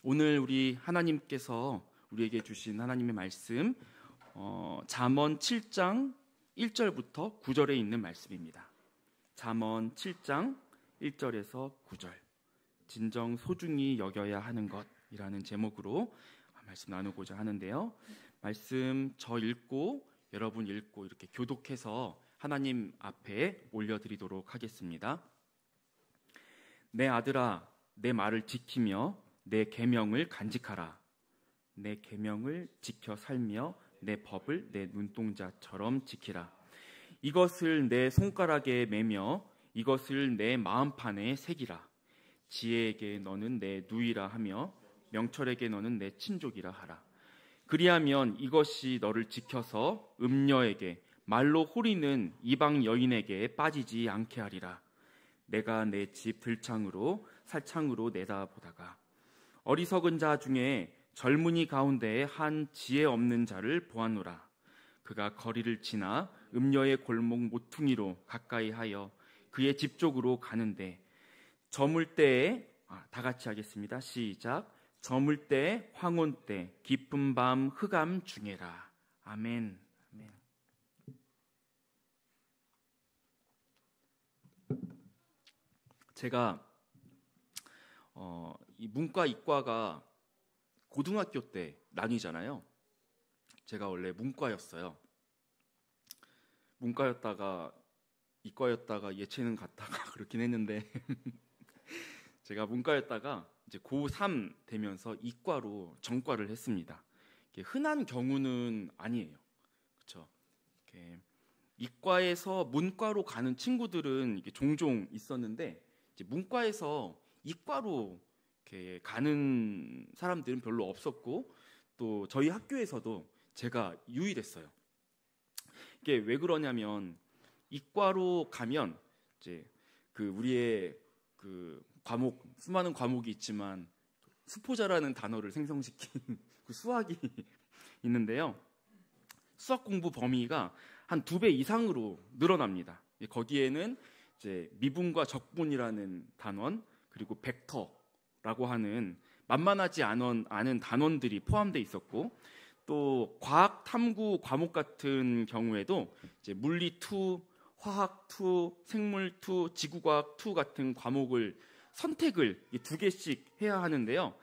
오늘 우리 하나님께서 우리에게 주신 하나님의 말씀 잠언 7장 1절부터 9절에 있는 말씀입니다. 잠언 7장 1절에서 9절 진정 소중히 여겨야 하는 것이라는 제목으로 말씀 나누고자 하는데요. 말씀 저 읽고 여러분 읽고 이렇게 교독해서 하나님 앞에 올려드리도록 하겠습니다. 내 아들아, 내 말을 지키며 내 계명을 간직하라. 내 계명을 지켜 살며 내 법을 내 눈동자처럼 지키라. 이것을 내 손가락에 매며 이것을 내 마음판에 새기라. 지혜에게 너는 내 누이라 하며 명철에게 너는 내 친족이라 하라. 그리하면 이것이 너를 지켜서 음녀에게 말로 호리는 이방 여인에게 빠지지 않게 하리라. 내가 내 집 들창으로 살창으로 내다보다가 어리석은 자 중에 젊은이 가운데에 한 지혜 없는 자를 보았노라. 그가 거리를 지나 음녀의 골목 모퉁이로 가까이 하여 그의 집 쪽으로 가는데 저물 때에 다 같이 하겠습니다. 시작. 저물 때 황혼 때 깊은 밤 흑암 중에라. 아멘. 아멘. 제가 이 문과 이과가 고등학교 때 나뉘잖아요. 제가 원래 문과였어요. 문과였다가 이과였다가 예체능 갔다가 그렇긴 했는데 제가 문과였다가 이제 고3 되면서 이과로 전과를 했습니다. 흔한 경우는 아니에요. 그렇죠? 이과에서 문과로 가는 친구들은 이게 종종 있었는데 이제 문과에서 이과로 이렇게 가는 사람들은 별로 없었고 또 저희 학교에서도 제가 유일했어요. 이게 왜 그러냐면 이과로 가면 이제 우리의 과목 수많은 과목이 있지만 수포자라는 단어를 생성시킨 그 수학이 있는데요. 수학 공부 범위가 한 2배 이상으로 늘어납니다. 거기에는 이제 미분과 적분이라는 단원 그리고 벡터라고 하는 만만하지 않은 단원들이 포함되어 있었고 또 과학 탐구 과목 같은 경우에도 이제 물리 2, 화학 2, 생물 2, 지구과학 2 같은 과목을 선택을 2개씩 해야 하는데요.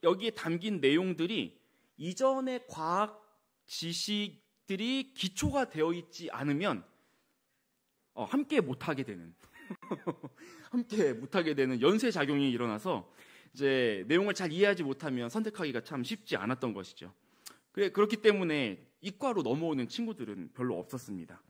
여기에 담긴 내용들이 이전의 과학 지식들이 기초가 되어 있지 않으면 함께 못하게 되는 함께 못하게 되는 연쇄 작용이 일어나서 이제 내용을 잘 이해하지 못하면 선택하기가 참 쉽지 않았던 것이죠. 그렇기 때문에 이과로 넘어오는 친구들은 별로 없었습니다.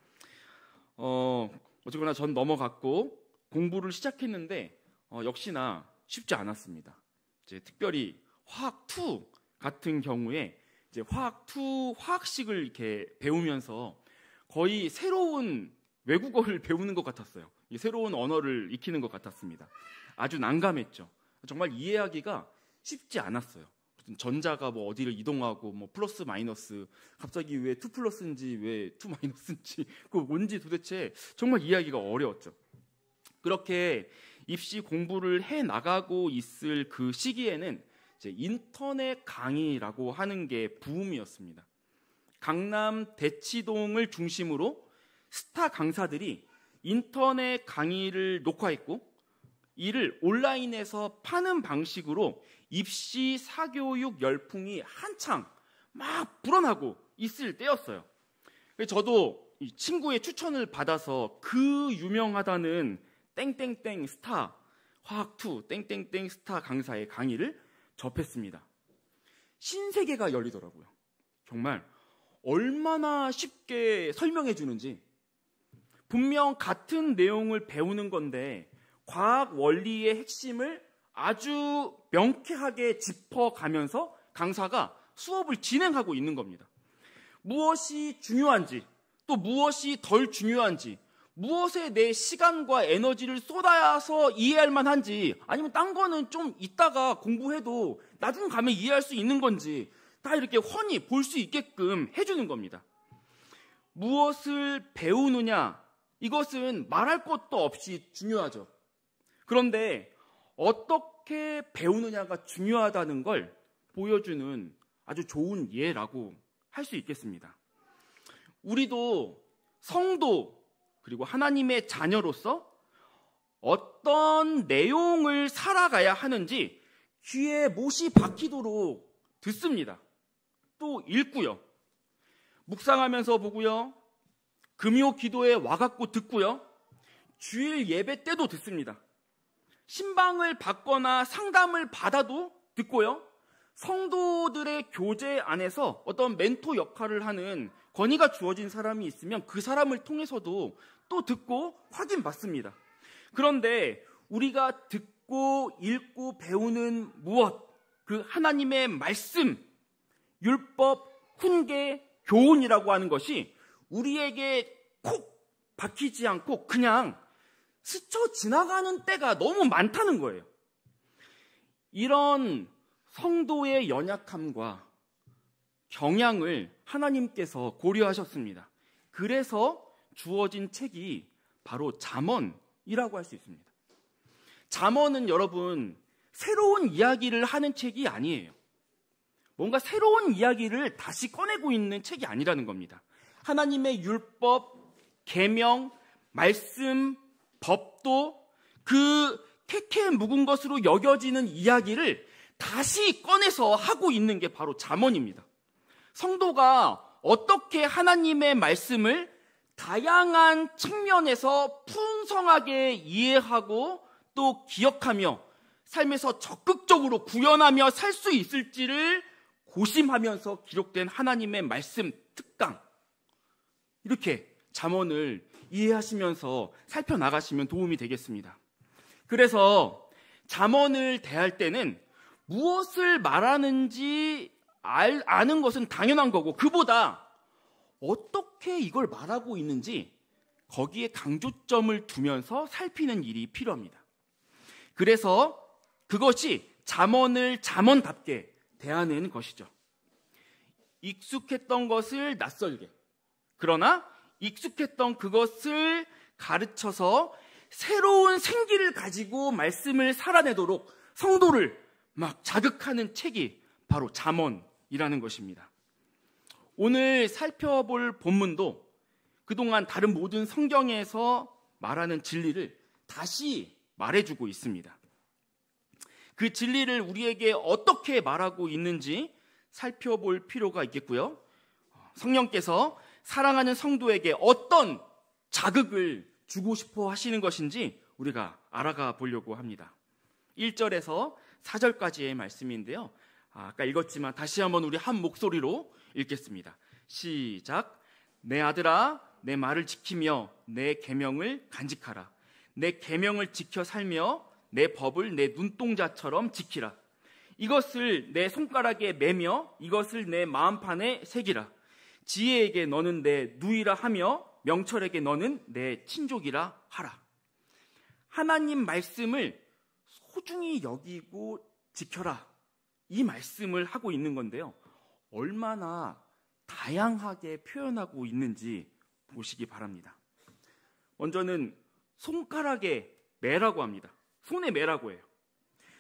어쨌거나 전 넘어갔고 공부를 시작했는데 역시나 쉽지 않았습니다. 이제 특별히 화학 2 같은 경우에 이제 화학 2 화학식을 이렇게 배우면서 거의 새로운 외국어를 배우는 것 같았어요. 새로운 언어를 익히는 것 같았습니다. 아주 난감했죠. 정말 이해하기가 쉽지 않았어요. 전자가 어디를 이동하고 플러스 마이너스 갑자기 왜 2 플러스인지 왜 2 마이너스인지 그거 뭔지 도대체 정말 이해하기가 어려웠죠. 그렇게 입시 공부를 해 나가고 있을 그 시기에는 이제 인터넷 강의라고 하는 게 부음이었습니다. 강남 대치동을 중심으로 스타 강사들이 인터넷 강의를 녹화했고 이를 온라인에서 파는 방식으로 입시 사교육 열풍이 한창 막 불어나고 있을 때였어요. 저도 친구의 추천을 받아서 그 유명하다는 땡땡땡 스타 화학2 땡땡땡 스타 강사의 강의를 접했습니다. 신세계가 열리더라고요. 정말 얼마나 쉽게 설명해 주는지. 분명 같은 내용을 배우는 건데 과학 원리의 핵심을 아주 명쾌하게 짚어가면서 강사가 수업을 진행하고 있는 겁니다. 무엇이 중요한지 또 무엇이 덜 중요한지 무엇에 내 시간과 에너지를 쏟아서 이해할 만한지 아니면 딴 거는 좀 이따가 공부해도 나중 가면 이해할 수 있는 건지 다 이렇게 훤히 볼 수 있게끔 해주는 겁니다. 무엇을 배우느냐 이것은 말할 것도 없이 중요하죠. 그런데 어떻게 배우느냐가 중요하다는 걸 보여주는 아주 좋은 예라고 할 수 있겠습니다. 우리도 성도 그리고 하나님의 자녀로서 어떤 내용을 살아가야 하는지 귀에 못이 박히도록 듣습니다. 또 읽고요. 묵상하면서 보고요. 금요 기도에 와갖고 듣고요. 주일 예배 때도 듣습니다. 신방을 받거나 상담을 받아도 듣고요. 성도들의 교제 안에서 어떤 멘토 역할을 하는 권위가 주어진 사람이 있으면 그 사람을 통해서도 또 듣고 확인받습니다. 그런데 우리가 듣고 읽고 배우는 무엇? 그 하나님의 말씀, 율법, 훈계, 교훈이라고 하는 것이 우리에게 콕 박히지 않고 그냥 스쳐 지나가는 때가 너무 많다는 거예요. 이런 성도의 연약함과 경향을 하나님께서 고려하셨습니다. 그래서 주어진 책이 바로 잠언이라고 할 수 있습니다. 잠언은 여러분 새로운 이야기를 하는 책이 아니에요. 뭔가 새로운 이야기를 다시 꺼내고 있는 책이 아니라는 겁니다. 하나님의 율법, 계명, 말씀, 법도 그 캐캐 묵은 것으로 여겨지는 이야기를 다시 꺼내서 하고 있는 게 바로 잠언입니다. 성도가 어떻게 하나님의 말씀을 다양한 측면에서 풍성하게 이해하고 또 기억하며 삶에서 적극적으로 구현하며 살 수 있을지를 고심하면서 기록된 하나님의 말씀 특강, 이렇게 잠언을 이해하시면서 살펴나가시면 도움이 되겠습니다. 그래서 잠언을 대할 때는 무엇을 말하는지 아는 것은 당연한 거고, 그보다 어떻게 이걸 말하고 있는지 거기에 강조점을 두면서 살피는 일이 필요합니다. 그래서 그것이 잠언을 잠언답게 대하는 것이죠. 익숙했던 것을 낯설게, 그러나 익숙했던 그것을 가르쳐서 새로운 생기를 가지고 말씀을 살아내도록 성도를 막 자극하는 책이 바로 잠언이라는 것입니다. 오늘 살펴볼 본문도 그동안 다른 모든 성경에서 말하는 진리를 다시 말해주고 있습니다. 그 진리를 우리에게 어떻게 말하고 있는지 살펴볼 필요가 있겠고요. 성령께서 사랑하는 성도에게 어떤 자극을 주고 싶어 하시는 것인지 우리가 알아가 보려고 합니다. 1절에서 4절까지의 말씀인데요. 아까 읽었지만 다시 한번 우리 한 목소리로 읽겠습니다. 시작. 내 아들아, 내 말을 지키며 내 계명을 간직하라. 내 계명을 지켜 살며 내 법을 내 눈동자처럼 지키라. 이것을 내 손가락에 매며 이것을 내 마음판에 새기라. 지혜에게 너는 내 누이라 하며 명철에게 너는 내 친족이라 하라. 하나님 말씀을 소중히 여기고 지켜라. 이 말씀을 하고 있는 건데요. 얼마나 다양하게 표현하고 있는지 보시기 바랍니다. 먼저는 손가락에 매라고 합니다. 손에 매라고 해요.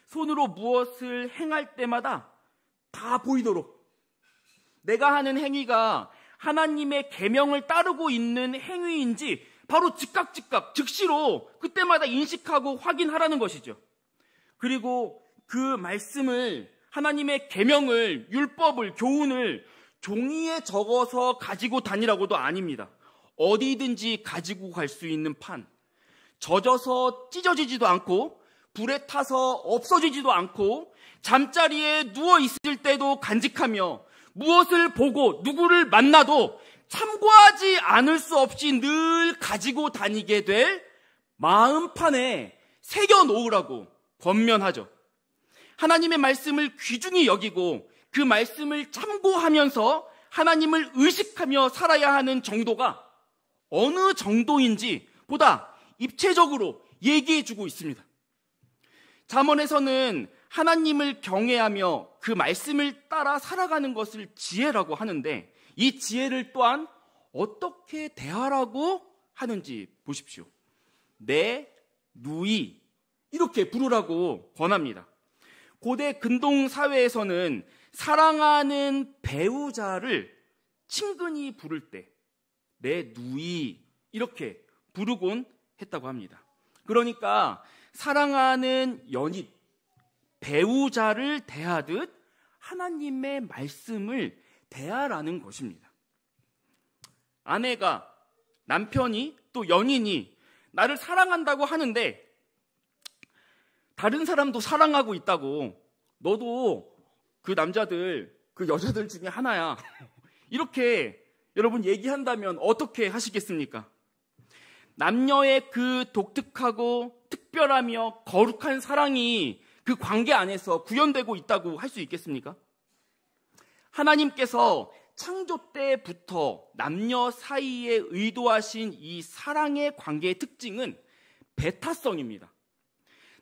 손으로 무엇을 행할 때마다 다 보이도록, 내가 하는 행위가 하나님의 계명을 따르고 있는 행위인지 바로 즉각 즉시로 그때마다 인식하고 확인하라는 것이죠. 그리고 그 말씀을, 하나님의 계명을, 율법을, 교훈을 종이에 적어서 가지고 다니라고도 아닙니다. 어디든지 가지고 갈 수 있는 판, 젖어서 찢어지지도 않고 불에 타서 없어지지도 않고 잠자리에 누워 있을 때도 간직하며 무엇을 보고 누구를 만나도 참고하지 않을 수 없이 늘 가지고 다니게 될 마음판에 새겨놓으라고 권면하죠. 하나님의 말씀을 귀중히 여기고 그 말씀을 참고하면서 하나님을 의식하며 살아야 하는 정도가 어느 정도인지 보다 입체적으로 얘기해주고 있습니다. 잠언에서는 하나님을 경외하며 그 말씀을 따라 살아가는 것을 지혜라고 하는데, 이 지혜를 또한 어떻게 대하라고 하는지 보십시오. 내 누이, 이렇게 부르라고 권합니다. 고대 근동 사회에서는 사랑하는 배우자를 친근히 부를 때 내 누이 이렇게 부르곤 했다고 합니다. 그러니까 사랑하는 연인, 배우자를 대하듯 하나님의 말씀을 대하라는 것입니다. 아내가, 남편이, 또 연인이 나를 사랑한다고 하는데 다른 사람도 사랑하고 있다고, 너도 그 남자들, 그 여자들 중에 하나야, 이렇게 여러분 얘기한다면 어떻게 하시겠습니까? 남녀의 그 독특하고 특별하며 거룩한 사랑이 그 관계 안에서 구현되고 있다고 할 수 있겠습니까? 하나님께서 창조 때부터 남녀 사이에 의도하신 이 사랑의 관계의 특징은 배타성입니다.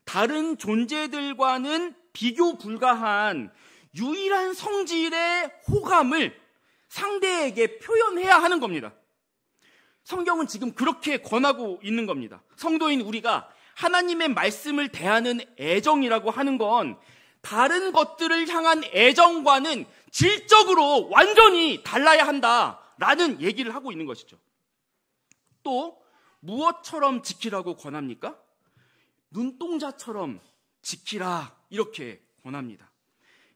다른 존재들과는 비교 불가한 유일한 성질의 호감을 상대에게 표현해야 하는 겁니다. 성경은 지금 그렇게 권하고 있는 겁니다. 성도인 우리가 하나님의 말씀을 대하는 애정이라고 하는 건 다른 것들을 향한 애정과는 질적으로 완전히 달라야 한다라는 얘기를 하고 있는 것이죠. 또 무엇처럼 지키라고 권합니까? 눈동자처럼 지키라, 이렇게 권합니다.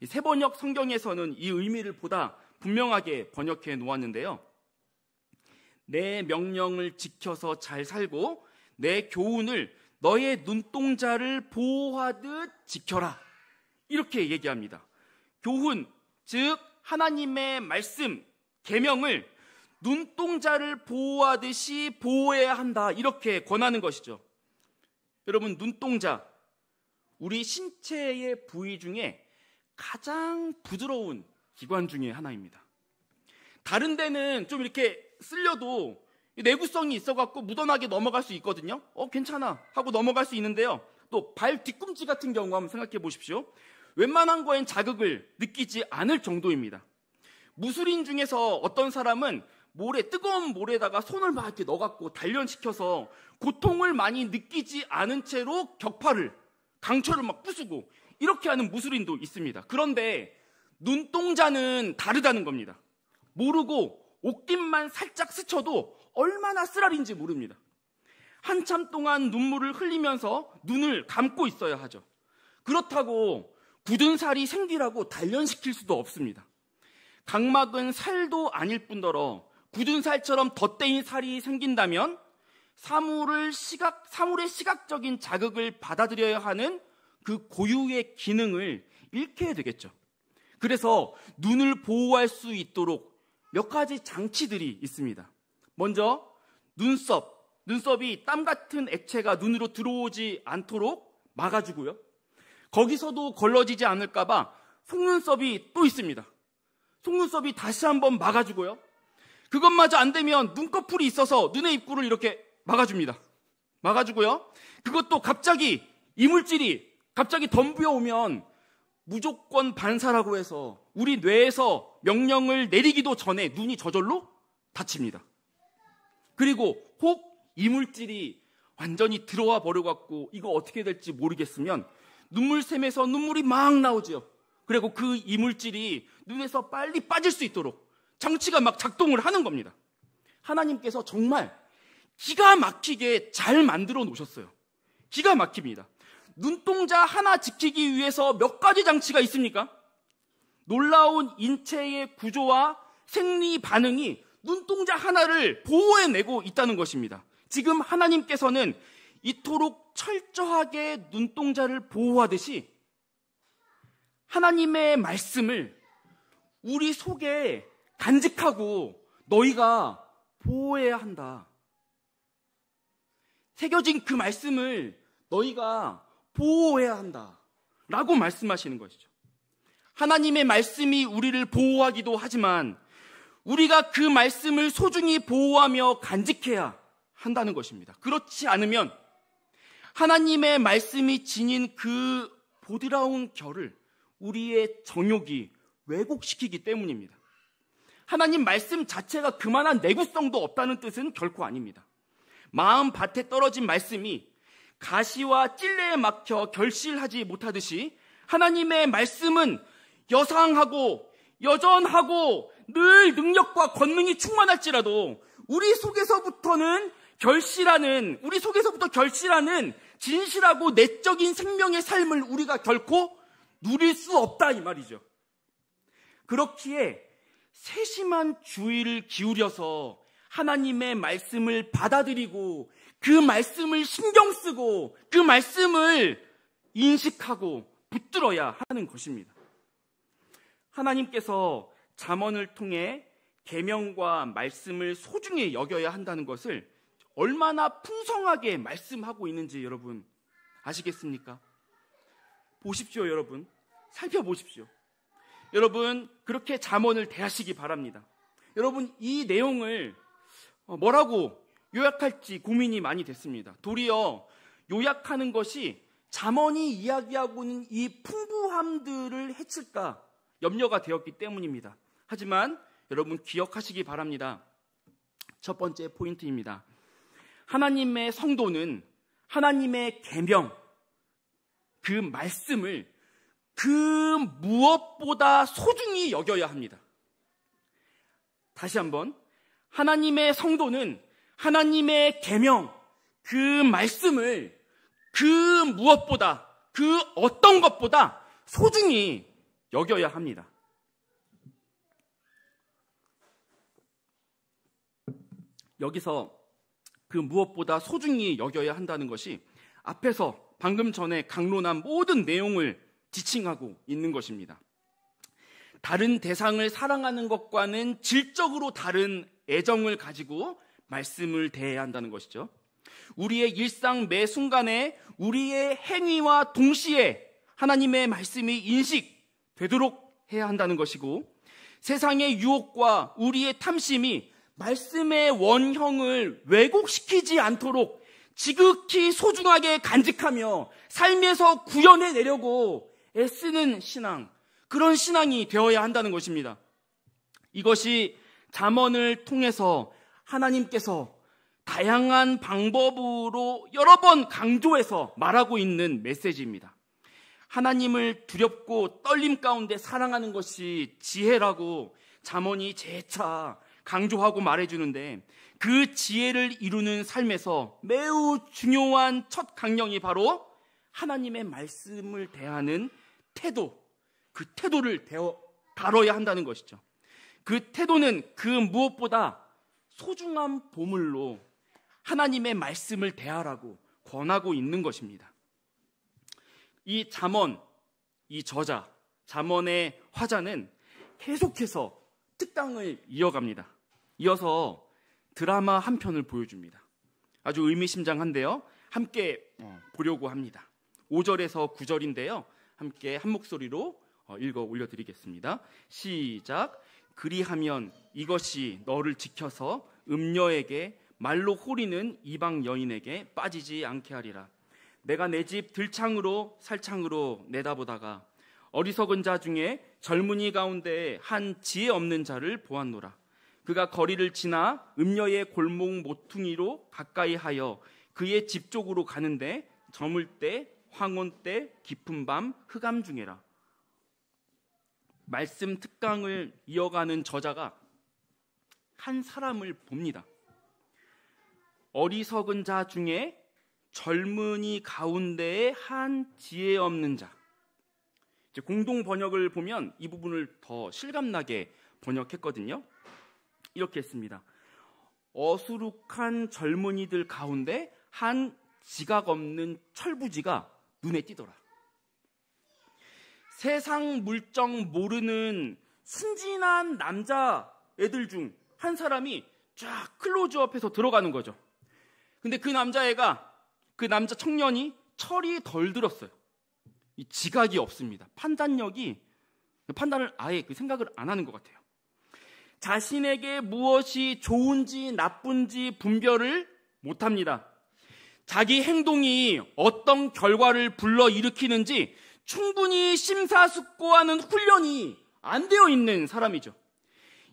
세번역 성경에서는 이 의미를 보다 분명하게 번역해 놓았는데요. 내 명령을 지켜서 잘 살고 내 교훈을 너의 눈동자를 보호하듯 지켜라, 이렇게 얘기합니다. 교훈, 즉 하나님의 말씀, 계명을 눈동자를 보호하듯이 보호해야 한다, 이렇게 권하는 것이죠. 여러분, 눈동자, 우리 신체의 부위 중에 가장 부드러운 기관 중에 하나입니다. 다른 데는 좀 이렇게 쓸려도 내구성이 있어갖고 묻어나게 넘어갈 수 있거든요. 괜찮아 하고 넘어갈 수 있는데요. 또 발 뒤꿈치 같은 경우 한번 생각해 보십시오. 웬만한 거엔 자극을 느끼지 않을 정도입니다. 무술인 중에서 어떤 사람은 뜨거운 모래에다가 손을 막 이렇게 넣어갖고 단련시켜서 고통을 많이 느끼지 않은 채로 강철을 막 부수고 이렇게 하는 무술인도 있습니다. 그런데 눈동자는 다르다는 겁니다. 모르고 옷깃만 살짝 스쳐도 얼마나 쓰라린지 모릅니다. 한참 동안 눈물을 흘리면서 눈을 감고 있어야 하죠. 그렇다고 굳은 살이 생기라고 단련시킬 수도 없습니다. 각막은 살도 아닐 뿐더러 굳은 살처럼 덧대인 살이 생긴다면 사물의 시각적인 자극을 받아들여야 하는 그 고유의 기능을 잃게 되겠죠. 그래서 눈을 보호할 수 있도록 몇 가지 장치들이 있습니다. 먼저 눈썹이 땀 같은 액체가 눈으로 들어오지 않도록 막아주고요. 거기서도 걸러지지 않을까봐 속눈썹이 또 있습니다. 속눈썹이 다시 한번 막아주고요. 그것마저 안 되면 눈꺼풀이 있어서 눈의 입구를 이렇게 막아줍니다. 막아주고요. 그것도 갑자기 이물질이 갑자기 덤벼오면 무조건 반사라고 해서 우리 뇌에서 명령을 내리기도 전에 눈이 저절로 닫힙니다. 그리고 혹 이물질이 완전히 들어와 버려갖고 이거 어떻게 될지 모르겠으면 눈물샘에서 눈물이 막 나오죠. 그리고 그 이물질이 눈에서 빨리 빠질 수 있도록 장치가 막 작동을 하는 겁니다. 하나님께서 정말 기가 막히게 잘 만들어 놓으셨어요. 기가 막힙니다. 눈동자 하나 지키기 위해서 몇 가지 장치가 있습니까? 놀라운 인체의 구조와 생리 반응이 눈동자 하나를 보호해내고 있다는 것입니다. 지금 하나님께서는 이토록 철저하게 눈동자를 보호하듯이 하나님의 말씀을 우리 속에 간직하고 너희가 보호해야 한다. 새겨진 그 말씀을 너희가 보호해야 한다 라고 말씀하시는 것이죠. 하나님의 말씀이 우리를 보호하기도 하지만 우리가 그 말씀을 소중히 보호하며 간직해야 한다는 것입니다. 그렇지 않으면 하나님의 말씀이 지닌 그 보드라운 결을 우리의 정욕이 왜곡시키기 때문입니다. 하나님 말씀 자체가 그만한 내구성도 없다는 뜻은 결코 아닙니다. 마음 밭에 떨어진 말씀이 가시와 찔레에 막혀 결실하지 못하듯이 하나님의 말씀은 여상하고 여전하고 늘 능력과 권능이 충만할지라도 우리 속에서부터 결실하는 진실하고 내적인 생명의 삶을 우리가 결코 누릴 수 없다 이 말이죠. 그렇기에 세심한 주의를 기울여서 하나님의 말씀을 받아들이고 그 말씀을 신경 쓰고 그 말씀을 인식하고 붙들어야 하는 것입니다. 하나님께서 잠언을 통해 계명과 말씀을 소중히 여겨야 한다는 것을 얼마나 풍성하게 말씀하고 있는지 여러분 아시겠습니까? 보십시오, 여러분. 살펴보십시오. 여러분, 그렇게 잠언을 대하시기 바랍니다. 여러분, 이 내용을 뭐라고 요약할지 고민이 많이 됐습니다. 도리어 요약하는 것이 잠언이 이야기하고 있는 이 풍부함들을 해칠까 염려가 되었기 때문입니다. 하지만 여러분 기억하시기 바랍니다. 첫 번째 포인트입니다. 하나님의 성도는 하나님의 계명, 그 말씀을 그 무엇보다 소중히 여겨야 합니다. 다시 한번, 하나님의 성도는 하나님의 계명, 그 말씀을 그 무엇보다, 그 어떤 것보다 소중히 여겨야 합니다. 여기서 그 무엇보다 소중히 여겨야 한다는 것이 앞에서 방금 전에 강론한 모든 내용을 지칭하고 있는 것입니다. 다른 대상을 사랑하는 것과는 질적으로 다른 애정을 가지고 말씀을 대해야 한다는 것이죠. 우리의 일상 매 순간에 우리의 행위와 동시에 하나님의 말씀이 인식되도록 해야 한다는 것이고, 세상의 유혹과 우리의 탐심이 말씀의 원형을 왜곡시키지 않도록 지극히 소중하게 간직하며 삶에서 구현해내려고 애쓰는 신앙, 그런 신앙이 되어야 한다는 것입니다. 이것이 잠언을 통해서 하나님께서 다양한 방법으로 여러 번 강조해서 말하고 있는 메시지입니다. 하나님을 두렵고 떨림 가운데 사랑하는 것이 지혜라고 잠언이 재차 강조하고 말해주는데, 그 지혜를 이루는 삶에서 매우 중요한 첫 강령이 바로 하나님의 말씀을 대하는 태도, 그 태도를 다뤄야 한다는 것이죠. 그 태도는 그 무엇보다 소중한 보물로 하나님의 말씀을 대하라고 권하고 있는 것입니다. 이 잠언, 이 저자, 잠언의 화자는 계속해서 특강을 이어갑니다. 이어서 드라마 한 편을 보여줍니다. 아주 의미심장한데요. 함께 보려고 합니다. 5절에서 9절인데요. 함께 한 목소리로 읽어 올려드리겠습니다. 시작. 그리하면 이것이 너를 지켜서 음녀에게 말로 호리는 이방 여인에게 빠지지 않게 하리라. 내가 내 집 들창으로 살창으로 내다보다가 어리석은 자 중에 젊은이 가운데 한 지혜 없는 자를 보았노라. 그가 거리를 지나 음녀의 골목 모퉁이로 가까이 하여 그의 집 쪽으로 가는데 저물 때 황혼 때 깊은 밤 흑암 중에라. 말씀 특강을 이어가는 저자가 한 사람을 봅니다. 어리석은 자 중에 젊은이 가운데에 한 지혜 없는 자. 이제 공동 번역을 보면 이 부분을 더 실감나게 번역했거든요. 이렇게 했습니다. 어수룩한 젊은이들 가운데 한 지각 없는 철부지가 눈에 띄더라. 세상 물정 모르는 순진한 남자애들 중 한 사람이 쫙 클로즈업해서 들어가는 거죠. 근데 그 남자 청년이 철이 덜 들었어요. 이 지각이 없습니다. 판단을 아예 그 생각을 안 하는 것 같아요. 자신에게 무엇이 좋은지 나쁜지 분별을 못합니다. 자기 행동이 어떤 결과를 불러일으키는지 충분히 심사숙고하는 훈련이 안 되어 있는 사람이죠.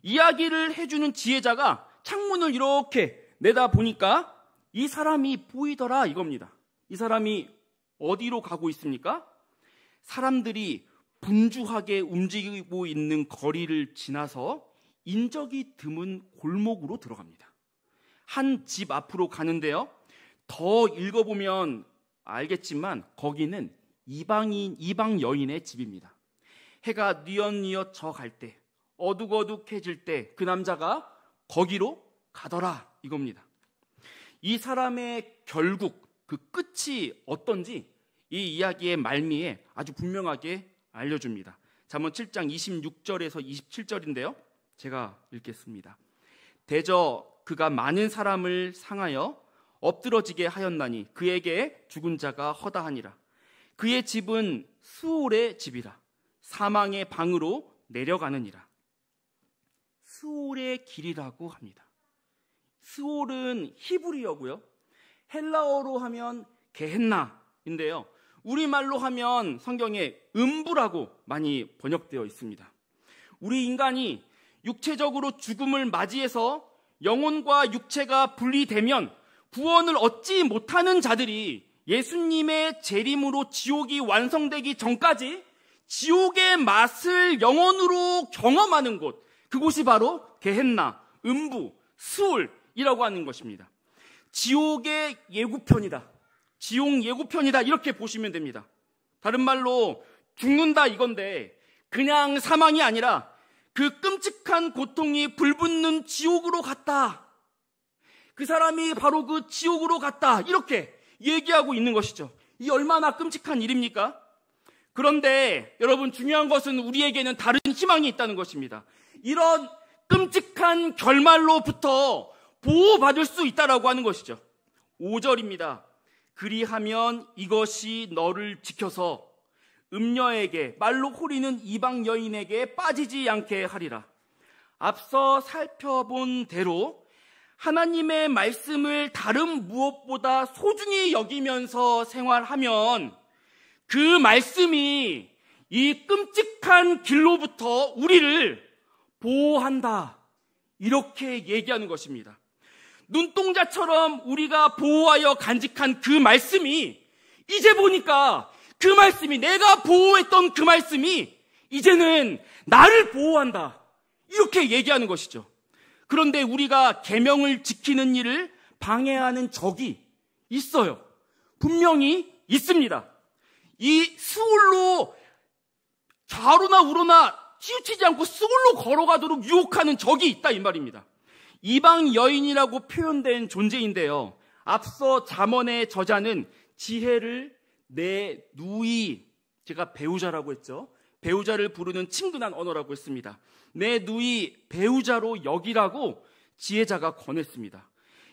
이야기를 해주는 지혜자가 창문을 이렇게 내다보니까 이 사람이 보이더라 이겁니다. 이 사람이 어디로 가고 있습니까? 사람들이 분주하게 움직이고 있는 거리를 지나서 인적이 드문 골목으로 들어갑니다. 한 집 앞으로 가는데요, 더 읽어보면 알겠지만 거기는 이방 여인의 집입니다. 해가 뉘엿뉘엿 져갈 때, 어둑어둑해질 때 그 남자가 거기로 가더라, 이겁니다. 이 사람의 결국 그 끝이 어떤지 이 이야기의 말미에 아주 분명하게 알려줍니다. 잠언 7장 26절에서 27절인데요. 제가 읽겠습니다. 대저 그가 많은 사람을 상하여 엎드러지게 하였나니 그에게 죽은 자가 허다하니라. 그의 집은 스올의 집이라. 사망의 방으로 내려가느니라. 스올의 길이라고 합니다. 스올은 히브리어고요. 헬라어로 하면 게헨나인데요. 우리말로 하면 성경에 음부라고 많이 번역되어 있습니다. 우리 인간이 육체적으로 죽음을 맞이해서 영혼과 육체가 분리되면 구원을 얻지 못하는 자들이 예수님의 재림으로 지옥이 완성되기 전까지 지옥의 맛을 영혼으로 경험하는 곳, 그곳이 바로 게헨나, 음부, 스올이라고 하는 것입니다. 지옥의 예고편이다, 지옥 예고편이다, 이렇게 보시면 됩니다. 다른 말로 죽는다 이건데 그냥 사망이 아니라 그 끔찍한 고통이 불붙는 지옥으로 갔다, 그 사람이 바로 그 지옥으로 갔다, 이렇게 얘기하고 있는 것이죠. 이 얼마나 끔찍한 일입니까? 그런데 여러분, 중요한 것은 우리에게는 다른 희망이 있다는 것입니다. 이런 끔찍한 결말로부터 보호받을 수 있다라고 하는 것이죠. 5절입니다. 그리하면 이것이 너를 지켜서 음녀에게, 말로 호리는 이방 여인에게 빠지지 않게 하리라. 앞서 살펴본 대로 하나님의 말씀을 다른 무엇보다 소중히 여기면서 생활하면 그 말씀이 이 끔찍한 길로부터 우리를 보호한다, 이렇게 얘기하는 것입니다. 눈동자처럼 우리가 보호하여 간직한 그 말씀이 이제 보니까 그 말씀이, 내가 보호했던 그 말씀이 이제는 나를 보호한다, 이렇게 얘기하는 것이죠. 그런데 우리가 계명을 지키는 일을 방해하는 적이 있어요. 분명히 있습니다. 이 스올로 좌로나 우로나 치우치지 않고 스올로 걸어가도록 유혹하는 적이 있다, 이 말입니다. 이방 여인이라고 표현된 존재인데요, 앞서 잠언의 저자는 지혜를 내 누이, 제가 배우자라고 했죠, 배우자를 부르는 친근한 언어라고 했습니다. 내 누이, 배우자로 여기라고 지혜자가 권했습니다.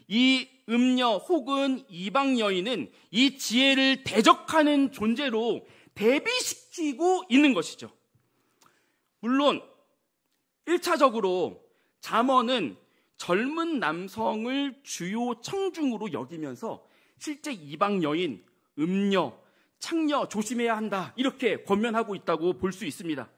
이 음녀 혹은 이방 여인은 이 지혜를 대적하는 존재로 대비시키고 있는 것이죠. 물론 1차적으로 잠언은 젊은 남성을 주요 청중으로 여기면서 실제 이방 여인, 음녀, 창녀 조심해야 한다, 이렇게 권면하고 있다고 볼 수 있습니다.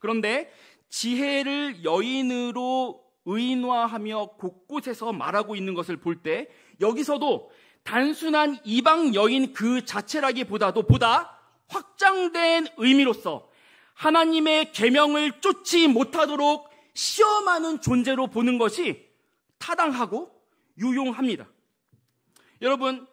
그런데 지혜를 여인으로 의인화하며 곳곳에서 말하고 있는 것을 볼 때 여기서도 단순한 이방 여인 그 자체라기보다도 보다 확장된 의미로서 하나님의 계명을 쫓지 못하도록 시험하는 존재로 보는 것이 타당하고 유용합니다. 여러분,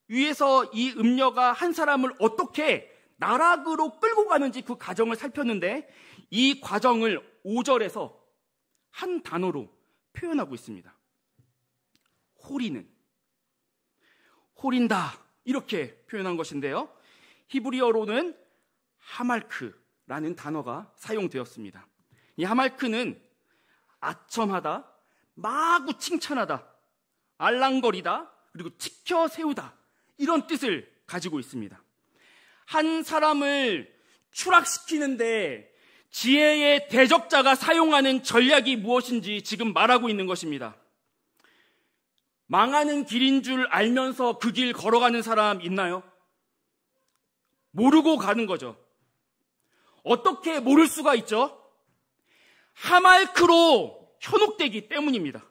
위에서 이 음녀가 한 사람을 어떻게 나락으로 끌고 가는지 그 과정을 살폈는데, 이 과정을 5절에서 한 단어로 표현하고 있습니다. 호리는, 호린다, 이렇게 표현한 것인데요, 히브리어로는 하말크라는 단어가 사용되었습니다. 이 하말크는 아첨하다, 마구 칭찬하다, 알랑거리다, 그리고 치켜 세우다, 이런 뜻을 가지고 있습니다. 한 사람을 추락시키는데 지혜의 대적자가 사용하는 전략이 무엇인지 지금 말하고 있는 것입니다. 망하는 길인 줄 알면서 그 길 걸어가는 사람 있나요? 모르고 가는 거죠. 어떻게 모를 수가 있죠? 하말크로 현혹되기 때문입니다.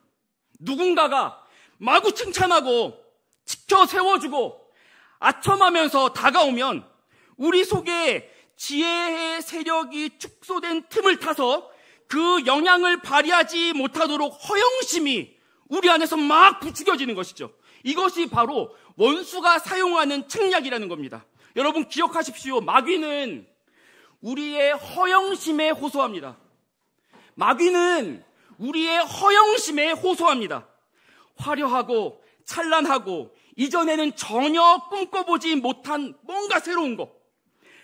누군가가 마구 칭찬하고 치켜 세워주고 아첨하면서 다가오면 우리 속에 지혜의 세력이 축소된 틈을 타서 그 영향을 발휘하지 못하도록 허영심이 우리 안에서 막 부추겨지는 것이죠. 이것이 바로 원수가 사용하는 책략이라는 겁니다. 여러분 기억하십시오. 마귀는 우리의 허영심에 호소합니다. 마귀는 우리의 허영심에 호소합니다. 화려하고 찬란하고 이전에는 전혀 꿈꿔보지 못한 뭔가 새로운 거,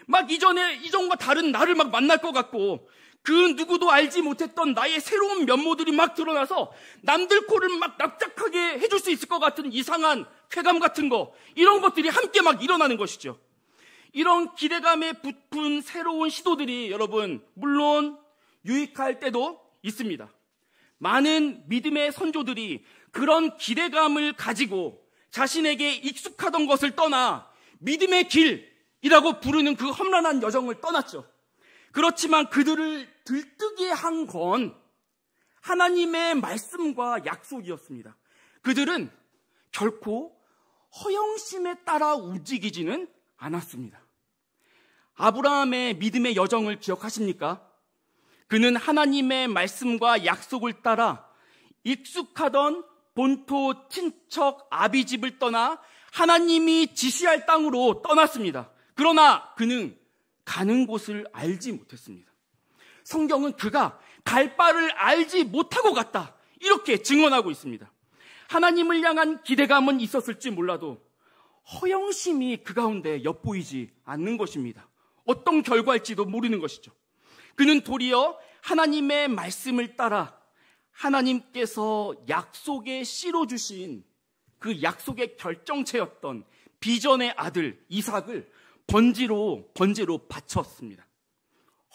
막 이전과 다른 나를 막 만날 것 같고 그 누구도 알지 못했던 나의 새로운 면모들이 막 드러나서 남들 코를 막 납작하게 해줄 수 있을 것 같은 이상한 쾌감 같은 거, 이런 것들이 함께 막 일어나는 것이죠. 이런 기대감에 붙은 새로운 시도들이 여러분 물론 유익할 때도 있습니다. 많은 믿음의 선조들이 그런 기대감을 가지고 자신에게 익숙하던 것을 떠나 믿음의 길이라고 부르는 그 험난한 여정을 떠났죠. 그렇지만 그들을 들뜨게 한 건 하나님의 말씀과 약속이었습니다. 그들은 결코 허영심에 따라 움직이지는 않았습니다. 아브라함의 믿음의 여정을 기억하십니까? 그는 하나님의 말씀과 약속을 따라 익숙하던 본토 친척 아비집을 떠나 하나님이 지시할 땅으로 떠났습니다. 그러나 그는 가는 곳을 알지 못했습니다. 성경은 그가 갈 바를 알지 못하고 갔다, 이렇게 증언하고 있습니다. 하나님을 향한 기대감은 있었을지 몰라도 허영심이 그 가운데 엿보이지 않는 것입니다. 어떤 결과일지도 모르는 것이죠. 그는 도리어 하나님의 말씀을 따라 하나님께서 약속에 실어주신 그 약속의 결정체였던 비전의 아들 이삭을 번제로 바쳤습니다.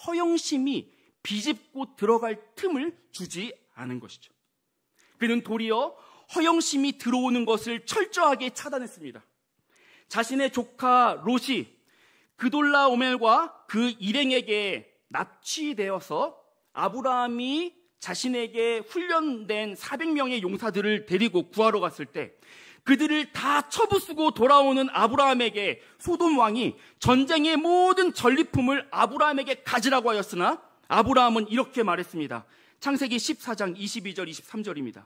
허영심이 비집고 들어갈 틈을 주지 않은 것이죠. 그는 도리어 허영심이 들어오는 것을 철저하게 차단했습니다. 자신의 조카 롯이 그돌라오멜과 그 일행에게 납치되어서 아브라함이 자신에게 훈련된 400명의 용사들을 데리고 구하러 갔을 때 그들을 다 처부수고 돌아오는 아브라함에게 소돔 왕이 전쟁의 모든 전리품을 아브라함에게 가지라고 하였으나 아브라함은 이렇게 말했습니다. 창세기 14장 22절 23절입니다.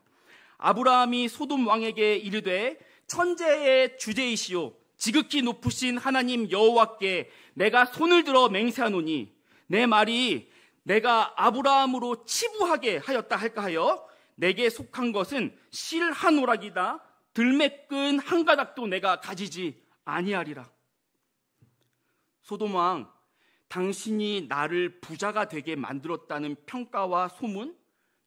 아브라함이 소돔 왕에게 이르되 천재의 주제이시오 지극히 높으신 하나님 여호와께 내가 손을 들어 맹세하노니 내 말이 내가 아브라함으로 치부하게 하였다 할까 하여 내게 속한 것은 실 한 오락이다 들매끈 한 가닥도 내가 가지지 아니하리라. 소돔 왕, 당신이 나를 부자가 되게 만들었다는 평가와 소문,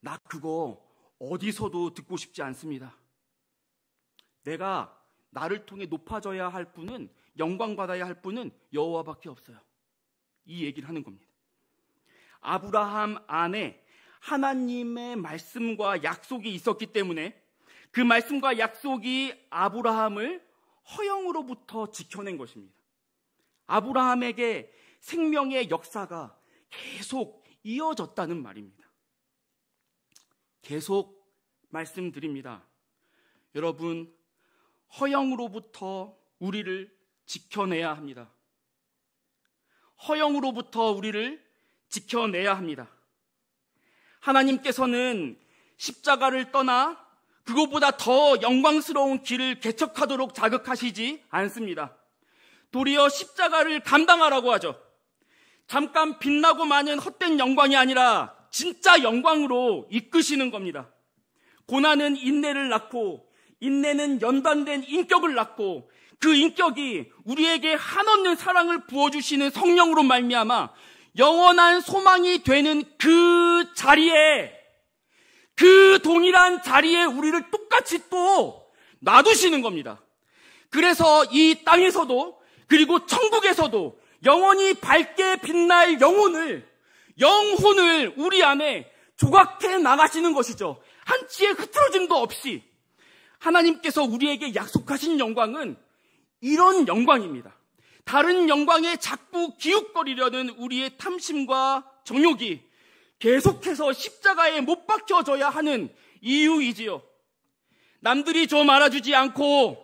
나 그거 어디서도 듣고 싶지 않습니다. 내가 나를 통해 높아져야 할 분은, 영광받아야 할 분은 여호와밖에 없어요. 이 얘기를 하는 겁니다. 아브라함 안에 하나님의 말씀과 약속이 있었기 때문에 그 말씀과 약속이 아브라함을 허영으로부터 지켜낸 것입니다. 아브라함에게 생명의 역사가 계속 이어졌다는 말입니다. 계속 말씀드립니다. 여러분, 허영으로부터 우리를 지켜내야 합니다. 허영으로부터 우리를 지켜내야 합니다. 하나님께서는 십자가를 떠나 그것보다 더 영광스러운 길을 개척하도록 자극하시지 않습니다. 도리어 십자가를 감당하라고 하죠. 잠깐 빛나고 마는 헛된 영광이 아니라 진짜 영광으로 이끄시는 겁니다. 고난은 인내를 낳고 인내는 연단된 인격을 낳고 그 인격이 우리에게 한없는 사랑을 부어주시는 성령으로 말미암아 영원한 소망이 되는 그 자리에, 그 동일한 자리에 우리를 똑같이 또 놔두시는 겁니다. 그래서 이 땅에서도 그리고 천국에서도 영원히 밝게 빛날 영혼을 우리 안에 조각해 나가시는 것이죠. 한치의 흐트러짐도 없이 하나님께서 우리에게 약속하신 영광은 이런 영광입니다. 다른 영광에 자꾸 기웃거리려는 우리의 탐심과 정욕이 계속해서 십자가에 못 박혀져야 하는 이유이지요. 남들이 좀 알아주지 않고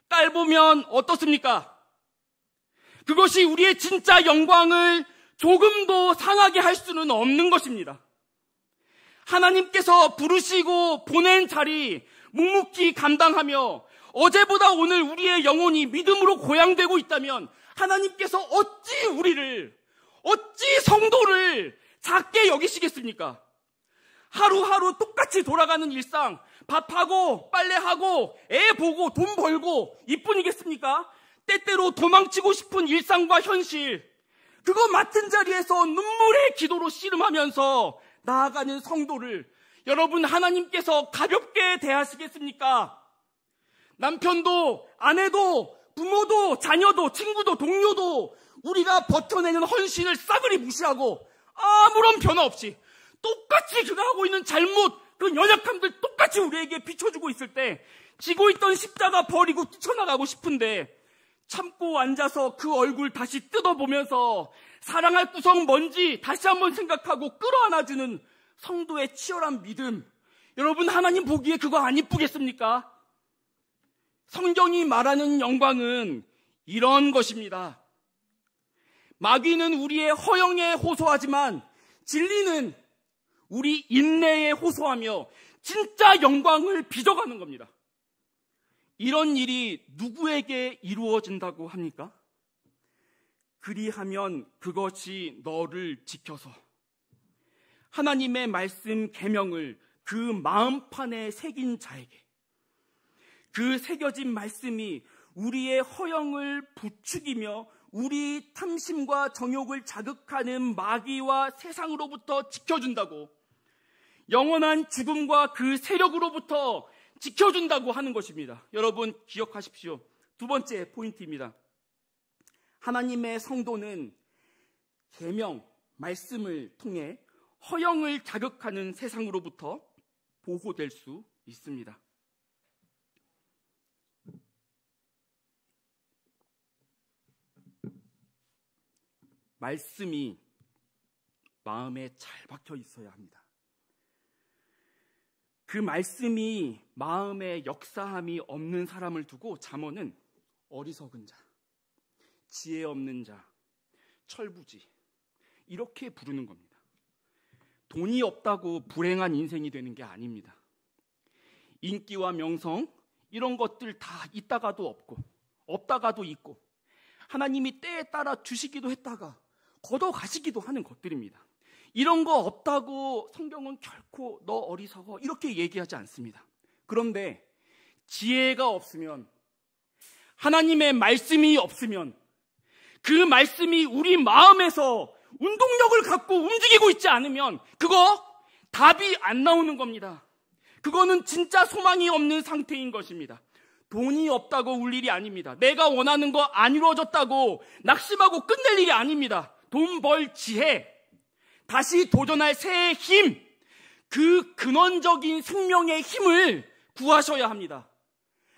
깔보면 어떻습니까? 그것이 우리의 진짜 영광을 조금도 상하게 할 수는 없는 것입니다. 하나님께서 부르시고 보낸 자리 묵묵히 감당하며 어제보다 오늘 우리의 영혼이 믿음으로 고양되고 있다면 하나님께서 어찌 성도를 작게 여기시겠습니까? 하루하루 똑같이 돌아가는 일상, 밥하고 빨래하고 애 보고 돈 벌고 이뿐이겠습니까? 때때로 도망치고 싶은 일상과 현실, 그거 맡은 자리에서 눈물의 기도로 씨름하면서 나아가는 성도를 여러분 하나님께서 가볍게 대하시겠습니까? 남편도 아내도 부모도 자녀도 친구도 동료도 우리가 버텨내는 헌신을 싸그리 무시하고 아무런 변화 없이 똑같이 그가 하고 있는 잘못, 그 연약함들 똑같이 우리에게 비춰주고 있을 때 지고 있던 십자가 버리고 뛰쳐나가고 싶은데 참고 앉아서 그 얼굴 다시 뜯어보면서 사랑할 구성 뭔지 다시 한번 생각하고 끌어안아주는 성도의 치열한 믿음, 여러분 하나님 보기에 그거 안 이쁘겠습니까? 성경이 말하는 영광은 이런 것입니다. 마귀는 우리의 허영에 호소하지만 진리는 우리 인내에 호소하며 진짜 영광을 빚어가는 겁니다. 이런 일이 누구에게 이루어진다고 합니까? 그리하면 그것이 너를 지켜서 하나님의 말씀 계명을 그 마음판에 새긴 자에게, 그 새겨진 말씀이 우리의 허영을 부추기며 우리 탐심과 정욕을 자극하는 마귀와 세상으로부터 지켜준다고, 영원한 죽음과 그 세력으로부터 지켜준다고 하는 것입니다. 여러분 기억하십시오. 두 번째 포인트입니다. 하나님의 성도는 계명, 말씀을 통해 허영을 자극하는 세상으로부터 보호될 수 있습니다. 말씀이 마음에 잘 박혀 있어야 합니다. 그 말씀이 마음에 역사함이 없는 사람을 두고 잠언은 어리석은 자, 지혜 없는 자, 철부지 이렇게 부르는 겁니다. 돈이 없다고 불행한 인생이 되는 게 아닙니다. 인기와 명성 이런 것들 다 있다가도 없고 없다가도 있고 하나님이 때에 따라 주시기도 했다가 걷어가시기도 하는 것들입니다. 이런 거 없다고 성경은 결코 너 어리석어 이렇게 얘기하지 않습니다. 그런데 지혜가 없으면, 하나님의 말씀이 없으면, 그 말씀이 우리 마음에서 운동력을 갖고 움직이고 있지 않으면 그거 답이 안 나오는 겁니다. 그거는 진짜 소망이 없는 상태인 것입니다. 돈이 없다고 울 일이 아닙니다. 내가 원하는 거 안 이루어졌다고 낙심하고 끝낼 일이 아닙니다. 돈 벌 지혜, 다시 도전할 새의 힘, 그 근원적인 생명의 힘을 구하셔야 합니다.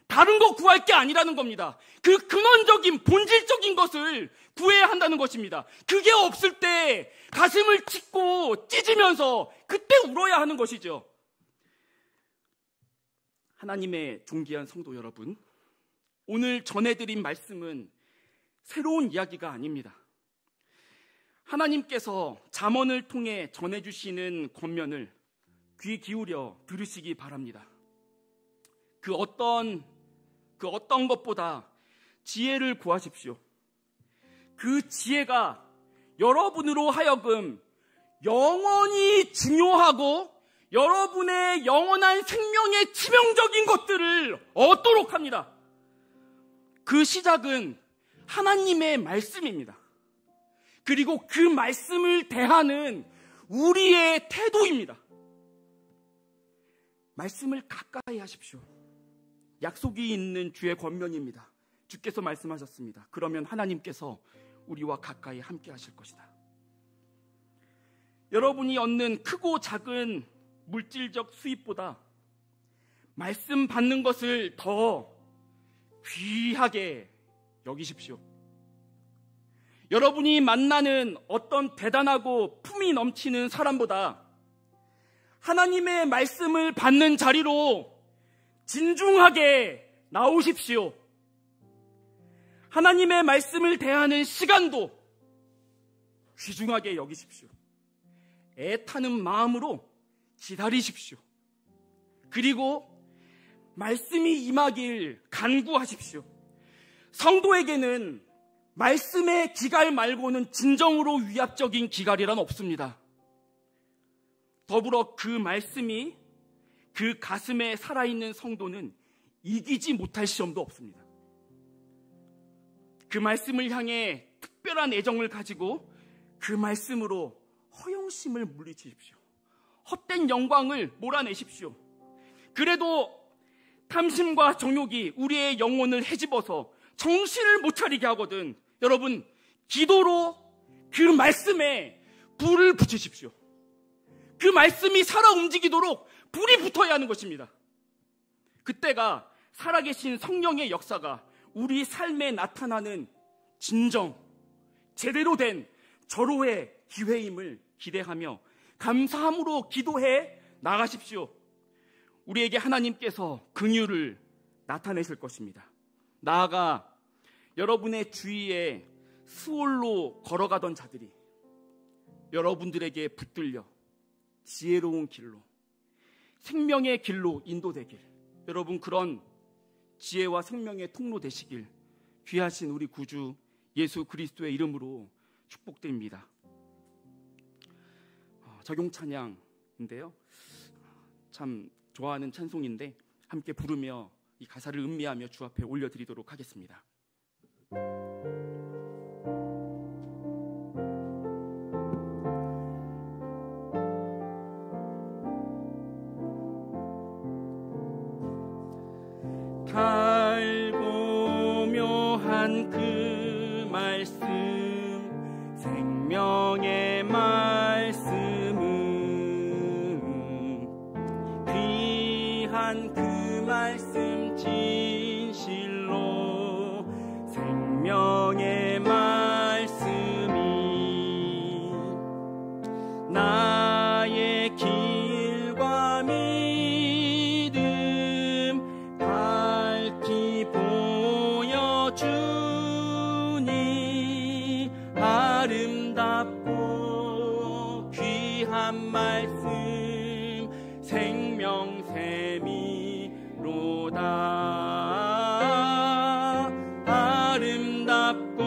다른 거 구할 게 아니라는 겁니다. 그 근원적인 본질적인 것을 구해야 한다는 것입니다. 그게 없을 때 가슴을 찢고 찢으면서 그때 울어야 하는 것이죠. 하나님의 존귀한 성도 여러분, 오늘 전해드린 말씀은 새로운 이야기가 아닙니다. 하나님께서 잠언을 통해 전해주시는 권면을 귀 기울여 들으시기 바랍니다. 그 어떤 것보다 지혜를 구하십시오. 그 지혜가 여러분으로 하여금 영원히 중요하고 여러분의 영원한 생명의 치명적인 것들을 얻도록 합니다. 그 시작은 하나님의 말씀입니다. 그리고 그 말씀을 대하는 우리의 태도입니다. 말씀을 가까이 하십시오. 약속이 있는 주의 권면입니다. 주께서 말씀하셨습니다. 그러면 하나님께서 우리와 가까이 함께 하실 것이다. 여러분이 얻는 크고 작은 물질적 수입보다 말씀 받는 것을 더 귀하게 여기십시오. 여러분이 만나는 어떤 대단하고 품이 넘치는 사람보다 하나님의 말씀을 받는 자리로 진중하게 나오십시오. 하나님의 말씀을 대하는 시간도 귀중하게 여기십시오. 애타는 마음으로 기다리십시오. 그리고 말씀이 임하길 간구하십시오. 성도에게는 말씀의 기갈 말고는 진정으로 위압적인 기갈이란 없습니다. 더불어 그 말씀이 그 가슴에 살아있는 성도는 이기지 못할 시험도 없습니다. 그 말씀을 향해 특별한 애정을 가지고 그 말씀으로 허영심을 물리치십시오. 헛된 영광을 몰아내십시오. 그래도 탐심과 정욕이 우리의 영혼을 헤집어서 정신을 못 차리게 하거든 여러분, 기도로 그 말씀에 불을 붙이십시오. 그 말씀이 살아 움직이도록 불이 붙어야 하는 것입니다. 그때가 살아계신 성령의 역사가 우리 삶에 나타나는 진정, 제대로 된 절호의 기회임을 기대하며 감사함으로 기도해 나가십시오. 우리에게 하나님께서 긍휼을 나타내실 것입니다. 나아가 여러분의 주위에 수월로 걸어가던 자들이 여러분들에게 붙들려 지혜로운 길로, 생명의 길로 인도되길, 여러분 그런 지혜와 생명의 통로 되시길 귀하신 우리 구주 예수 그리스도의 이름으로 축복드립니다. 적용 찬양인데요, 참 좋아하는 찬송인데 함께 부르며 이 가사를 음미하며 주 앞에 올려드리도록 하겠습니다. 달고 묘한 그 말씀, 생명의 말씀은 귀한 그 말씀 진실로, 생명의 말씀이 나의 길과 믿음 밝히 보여주니, 아름답고 귀한 말씀 생명샘이로다. 아름답고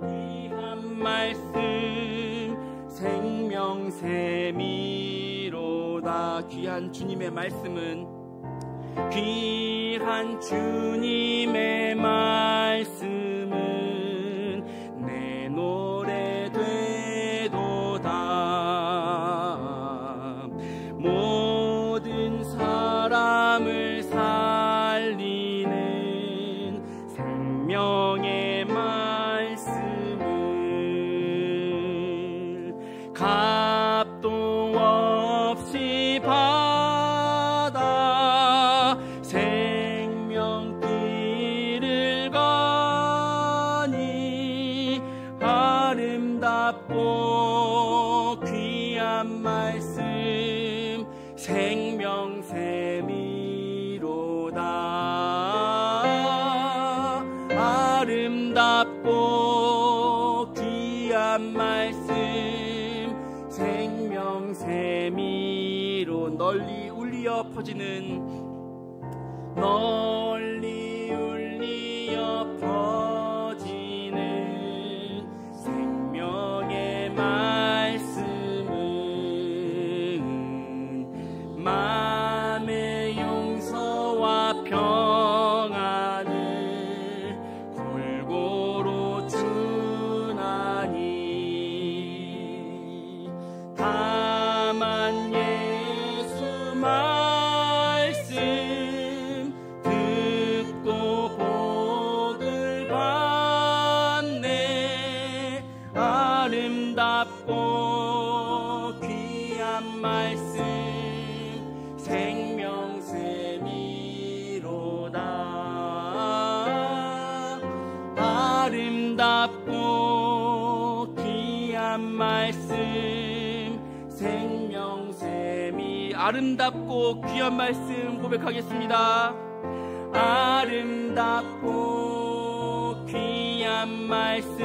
귀한 말씀 생명샘이로다. 귀한 주님의 말씀은, 귀한 주님의 말씀은 내 노래 되도다. 모든 사람을 살리는 생명의 말씀을 값도 없이 받아 생명길을 가니, 아름답고 귀한 말씀 생명샘이로다. 아름답고 귀한 말씀 생명샘이로, 널리 울리어 퍼지는, 널리 울리어 퍼지는 생명의 말씀은 마음의 용서와 평안을 골고루 주나니, 다만 예수 말씀 듣고 복을 받네. 아름답고 귀한 말씀 생명샘이로다. 아름답고 귀한 말씀 생명샘이, 아름답고 귀한 말씀 고백하겠습니다. 아름답고 귀한 말씀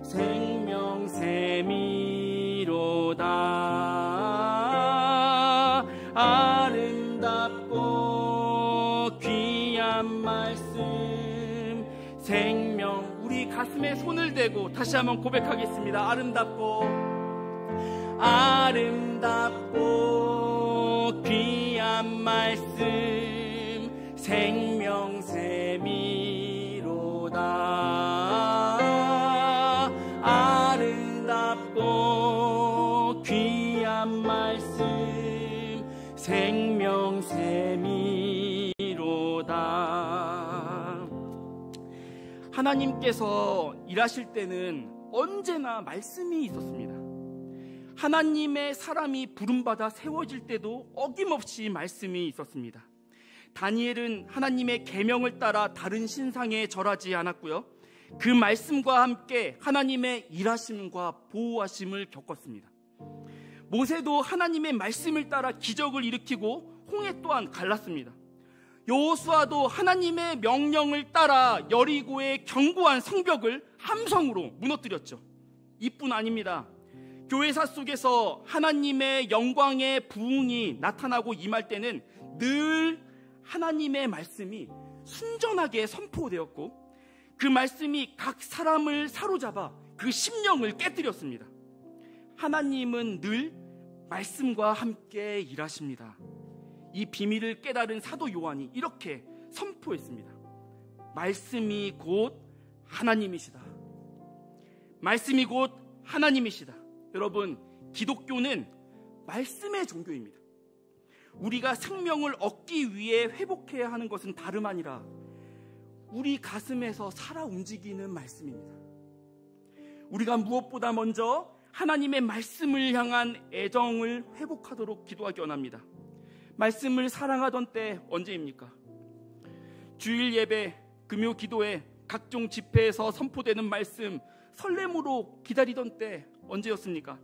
생명샘이로다. 아름답고 귀한 말씀 생명. 우리 가슴에 손을 대고 다시 한번 고백하겠습니다. 아름답고 귀한 말씀 생명샘이로다. 아름답고 귀한 말씀 생명샘이로다. 하나님께서 일하실 때는 언제나 말씀이 있었습니다. 하나님의 사람이 부름받아 세워질 때도 어김없이 말씀이 있었습니다. 다니엘은 하나님의 계명을 따라 다른 신상에 절하지 않았고요, 그 말씀과 함께 하나님의 일하심과 보호하심을 겪었습니다. 모세도 하나님의 말씀을 따라 기적을 일으키고 홍해 또한 갈랐습니다. 여호수아도 하나님의 명령을 따라 여리고의 견고한 성벽을 함성으로 무너뜨렸죠. 이뿐 아닙니다. 교회사 속에서 하나님의 영광의 부흥이 나타나고 임할 때는 늘 하나님의 말씀이 순전하게 선포되었고, 그 말씀이 각 사람을 사로잡아 그 심령을 깨뜨렸습니다. 하나님은 늘 말씀과 함께 일하십니다. 이 비밀을 깨달은 사도 요한이 이렇게 선포했습니다. 말씀이 곧 하나님이시다. 말씀이 곧 하나님이시다. 여러분, 기독교는 말씀의 종교입니다. 우리가 생명을 얻기 위해 회복해야 하는 것은 다름 아니라 우리 가슴에서 살아 움직이는 말씀입니다. 우리가 무엇보다 먼저 하나님의 말씀을 향한 애정을 회복하도록 기도하기 원합니다. 말씀을 사랑하던 때 언제입니까? 주일 예배, 금요 기도회, 각종 집회에서 선포되는 말씀 설렘으로 기다리던 때 언제였습니까?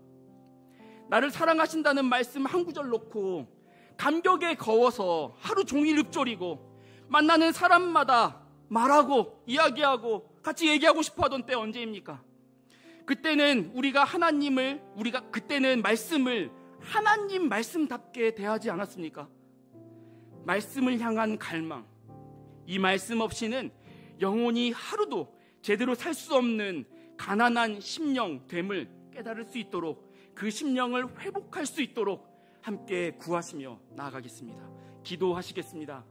나를 사랑하신다는 말씀 한 구절 놓고 감격에 거워서 하루 종일 읊조리고 만나는 사람마다 말하고 이야기하고 같이 얘기하고 싶어 하던 때 언제입니까? 그때는 그때는 말씀을 하나님 말씀답게 대하지 않았습니까? 말씀을 향한 갈망, 이 말씀 없이는 영혼이 하루도 제대로 살 수 없는 가난한 심령됨을 깨달을 수 있도록, 그 심령을 회복할 수 있도록 함께 구하시며 나아가겠습니다. 기도하시겠습니다.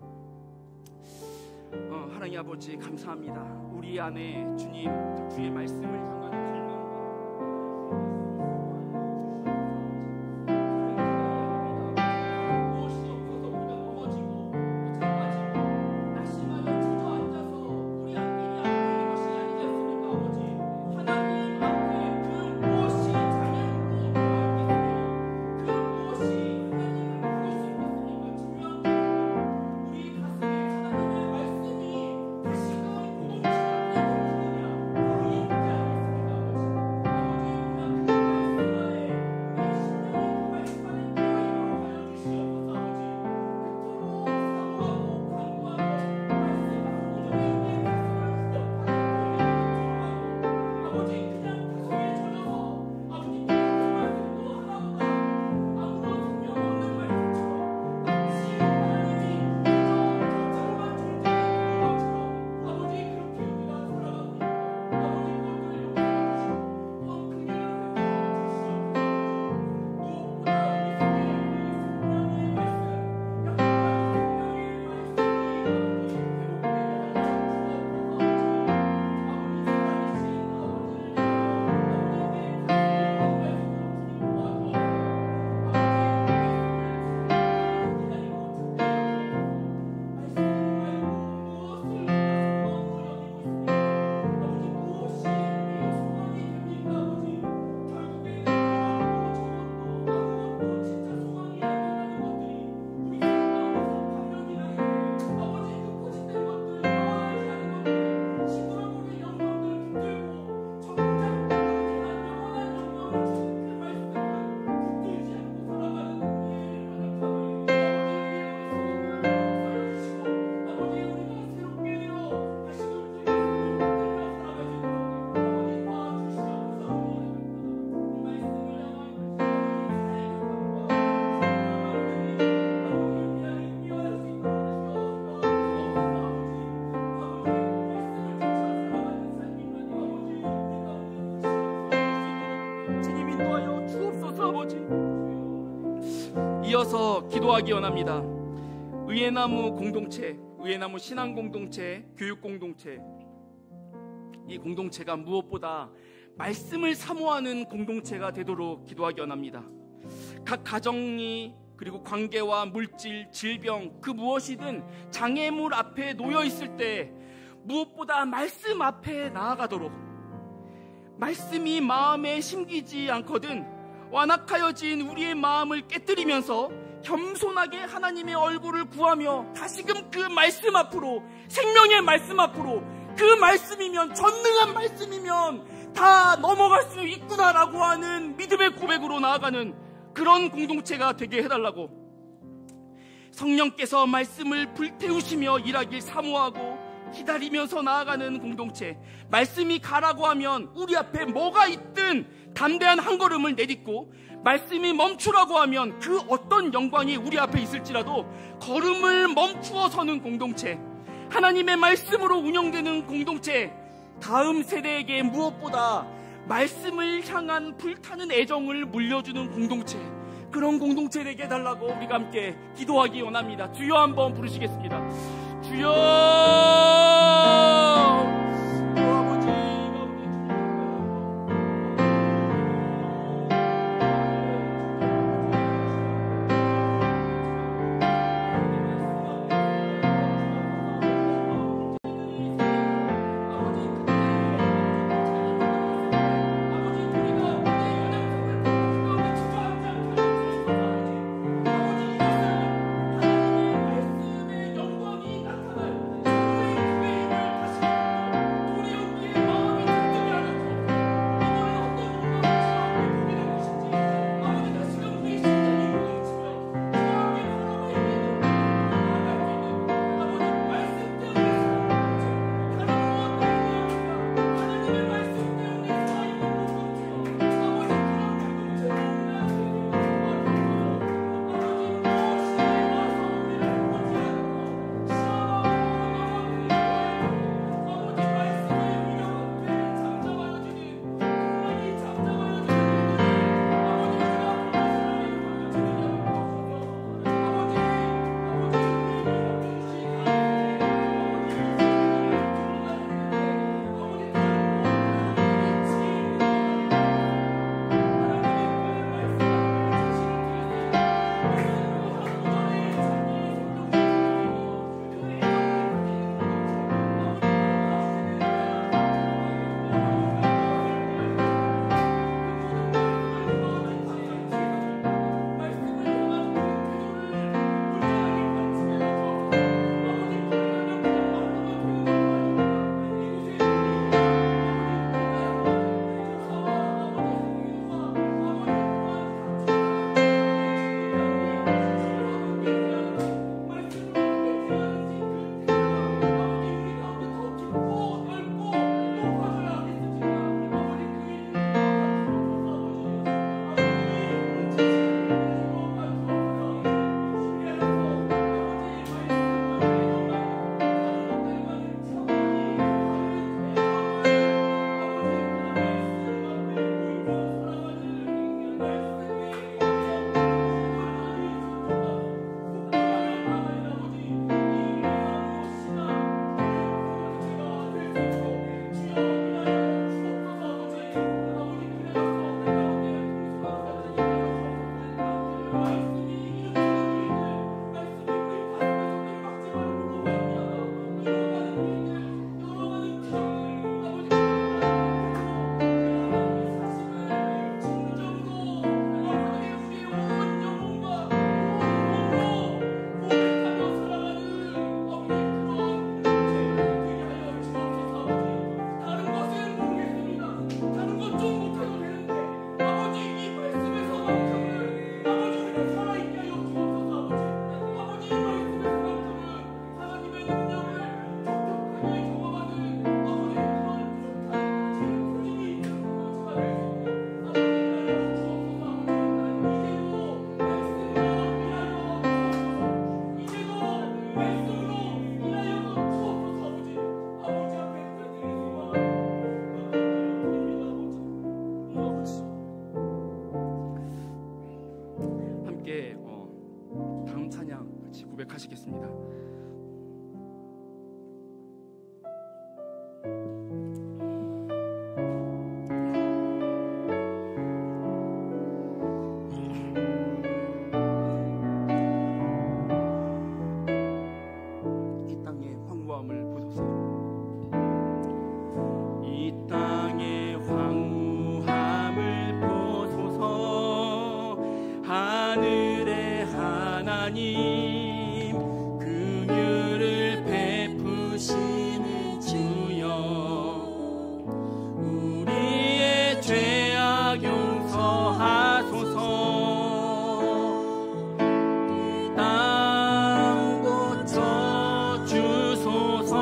하나님 아버지, 감사합니다. 우리 안에 주님, 주의 말씀을 향한 이어서 기도하기 원합니다. 의예나무 공동체, 의예나무 신앙 공동체, 교육 공동체, 이 공동체가 무엇보다 말씀을 사모하는 공동체가 되도록 기도하기 원합니다. 각 가정이 그리고 관계와 물질, 질병, 그 무엇이든 장애물 앞에 놓여 있을 때 무엇보다 말씀 앞에 나아가도록, 말씀이 마음에 심기지 않거든 완악하여진 우리의 마음을 깨뜨리면서 겸손하게 하나님의 얼굴을 구하며 다시금 그 말씀 앞으로, 생명의 말씀 앞으로, 그 말씀이면, 전능한 말씀이면 다 넘어갈 수 있구나라고 하는 믿음의 고백으로 나아가는 그런 공동체가 되게 해달라고, 성령께서 말씀을 불태우시며 일하길 사모하고 기다리면서 나아가는 공동체, 말씀이 가라고 하면 우리 앞에 뭐가 있든 담대한 한 걸음을 내딛고, 말씀이 멈추라고 하면 그 어떤 영광이 우리 앞에 있을지라도 걸음을 멈추어 서는 공동체, 하나님의 말씀으로 운영되는 공동체, 다음 세대에게 무엇보다 말씀을 향한 불타는 애정을 물려주는 공동체, 그런 공동체 되게 해달라고 우리가 함께 기도하기 원합니다. 주여 한번 부르시겠습니다. 주여, 아버지, 고백하시겠습니다. 긍휼을 베푸시는 주여, 우리의 죄악 용서하소서. 땅 고쳐 주소서.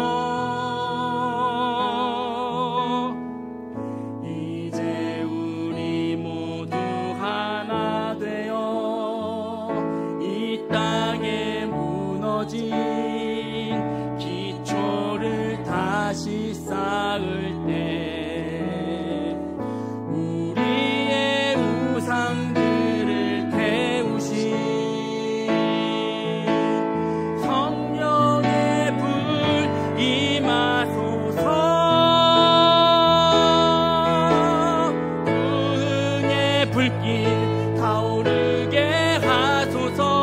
이제 우리 모두 하나 되어 이 땅에 무너진 기초를 다시 쌓을 때 우리의 우상들을 태우신 성령의 불 임하소서. 흥의 불길 타오르게 하소서.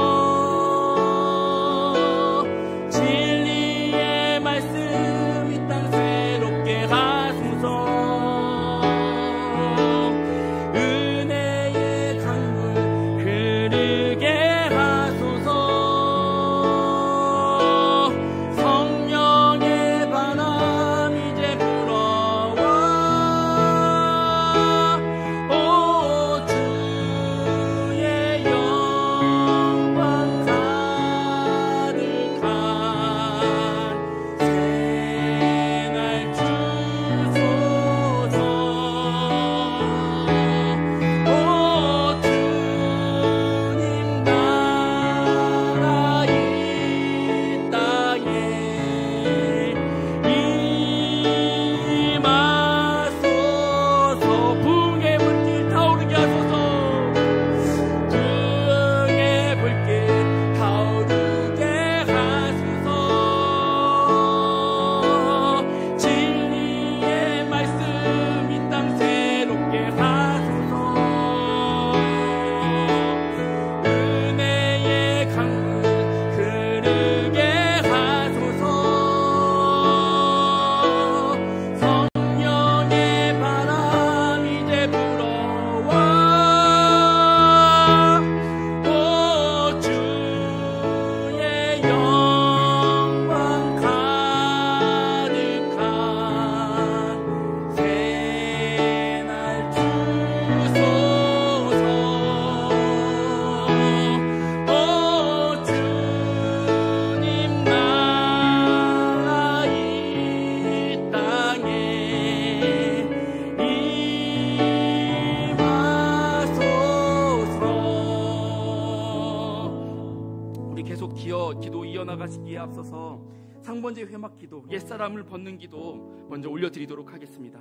기도 이어나가시기에 앞서서 상번제 회막기도, 옛사람을 벗는 기도 먼저 올려드리도록 하겠습니다.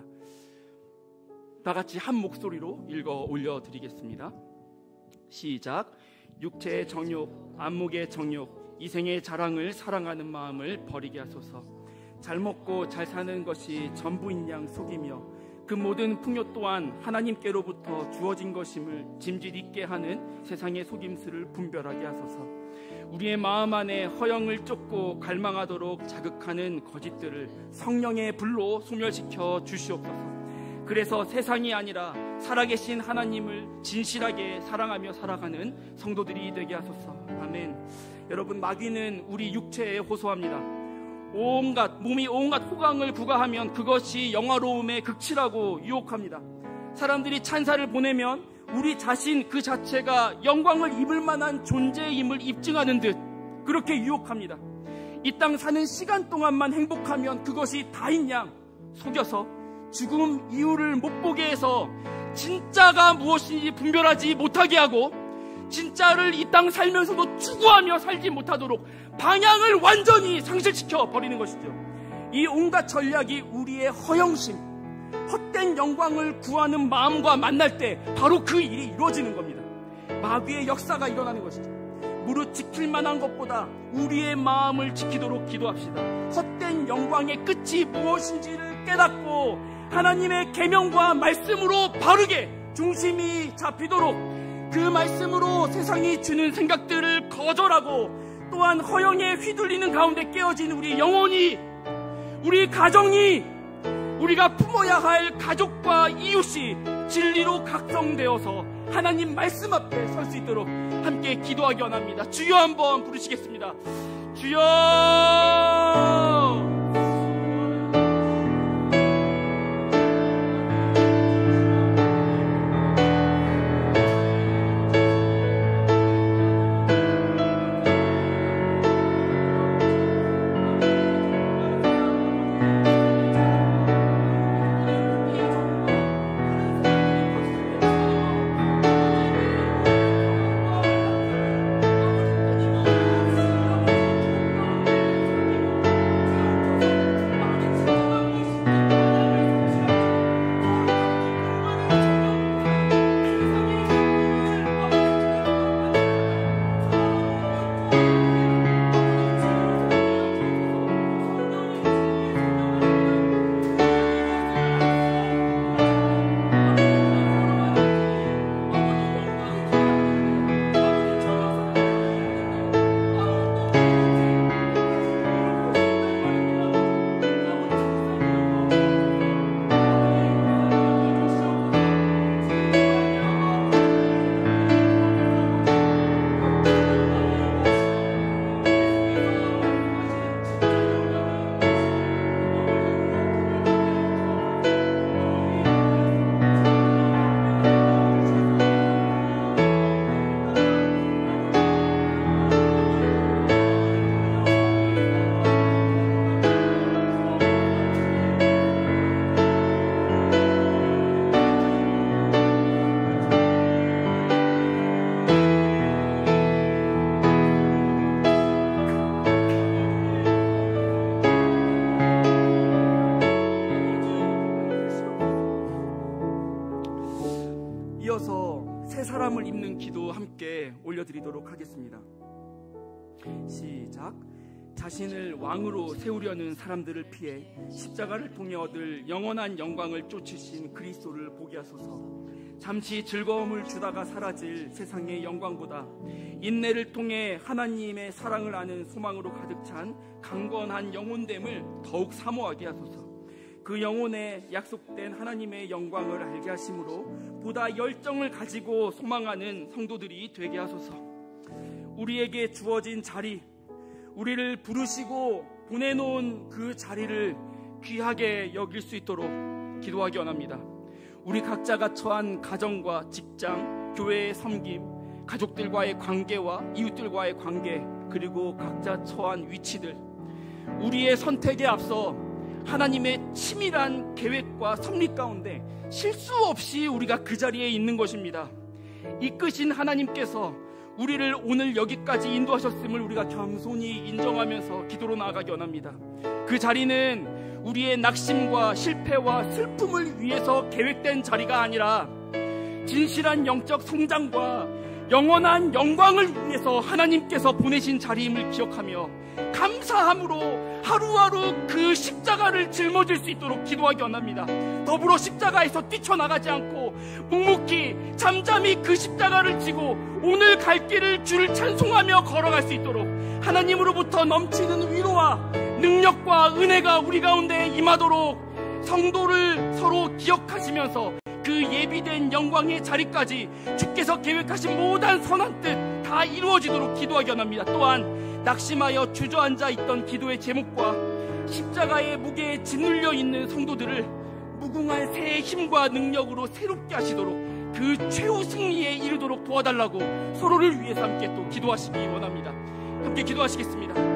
다같이 한 목소리로 읽어 올려드리겠습니다. 시작. 육체의 정욕, 안목의 정욕, 이생의 자랑을 사랑하는 마음을 버리게 하소서. 잘 먹고 잘 사는 것이 전부인 양 속이며 그 모든 풍요 또한 하나님께로부터 주어진 것임을 짐짓 있게 하는 세상의 속임수를 분별하게 하소서. 우리의 마음 안에 허영을 쫓고 갈망하도록 자극하는 거짓들을 성령의 불로 소멸시켜 주시옵소서. 그래서 세상이 아니라 살아계신 하나님을 진실하게 사랑하며 살아가는 성도들이 되게 하소서. 아멘. 여러분, 마귀는 우리 육체에 호소합니다. 몸이 온갖 호강을 구가하면 그것이 영화로움의 극치라고 유혹합니다. 사람들이 찬사를 보내면 우리 자신 그 자체가 영광을 입을 만한 존재임을 입증하는 듯 그렇게 유혹합니다. 이 땅 사는 시간 동안만 행복하면 그것이 다인 양 속여서 죽음 이유를 못 보게 해서 진짜가 무엇인지 분별하지 못하게 하고 진짜를 이 땅 살면서도 추구하며 살지 못하도록 방향을 완전히 상실시켜 버리는 것이죠. 이 온갖 전략이 우리의 허영심, 헛된 영광을 구하는 마음과 만날 때 바로 그 일이 이루어지는 겁니다. 마귀의 역사가 일어나는 것이죠. 무릇 지킬 만한 것보다 우리의 마음을 지키도록 기도합시다. 헛된 영광의 끝이 무엇인지를 깨닫고 하나님의 계명과 말씀으로 바르게 중심이 잡히도록, 그 말씀으로 세상이 주는 생각들을 거절하고, 또한 허영에 휘둘리는 가운데 깨어진 우리 영혼이, 우리 가정이, 우리가 품어야 할 가족과 이웃이 진리로 각성되어서 하나님 말씀 앞에 설 수 있도록 함께 기도하기 원합니다. 주여 한번 부르시겠습니다. 주여! 이어서 새 사람을 입는 기도 함께 올려드리도록 하겠습니다. 시작. 자신을 왕으로 세우려는 사람들을 피해 십자가를 통해 얻을 영원한 영광을 쫓으신 그리스도를 보게 하소서. 잠시 즐거움을 주다가 사라질 세상의 영광보다 인내를 통해 하나님의 사랑을 아는 소망으로 가득 찬 강건한 영혼됨을 더욱 사모하게 하소서. 그 영혼에 약속된 하나님의 영광을 알게 하심으로 보다 열정을 가지고 소망하는 성도들이 되게 하소서. 우리에게 주어진 자리, 우리를 부르시고 보내놓은 그 자리를 귀하게 여길 수 있도록 기도하기 원합니다. 우리 각자가 처한 가정과 직장, 교회의 섬김, 가족들과의 관계와 이웃들과의 관계, 그리고 각자 처한 위치들, 우리의 선택에 앞서 하나님의 치밀한 계획과 섭리 가운데 실수 없이 우리가 그 자리에 있는 것입니다. 이끄신 하나님께서 우리를 오늘 여기까지 인도하셨음을 우리가 겸손히 인정하면서 기도로 나아가기 원합니다. 그 자리는 우리의 낙심과 실패와 슬픔을 위해서 계획된 자리가 아니라 진실한 영적 성장과 영원한 영광을 위해서 하나님께서 보내신 자리임을 기억하며 감사함으로 하루하루 그 십자가를 짊어질 수 있도록 기도하기 원합니다. 더불어 십자가에서 뛰쳐나가지 않고 묵묵히 잠잠히 그 십자가를 지고 오늘 갈 길을 주를 찬송하며 걸어갈 수 있도록 하나님으로부터 넘치는 위로와 능력과 은혜가 우리 가운데 임하도록 성도를 서로 기억하시면서 그 예비된 영광의 자리까지 주께서 계획하신 모든 선한 뜻 다 이루어지도록 기도하기 원합니다. 또한 낙심하여 주저앉아 있던 기도의 제목과 십자가의 무게에 짓눌려 있는 성도들을 무궁한 새의 힘과 능력으로 새롭게 하시도록 그 최후 승리에 이르도록 도와달라고 서로를 위해서 함께 또 기도하시기 원합니다. 함께 기도하시겠습니다.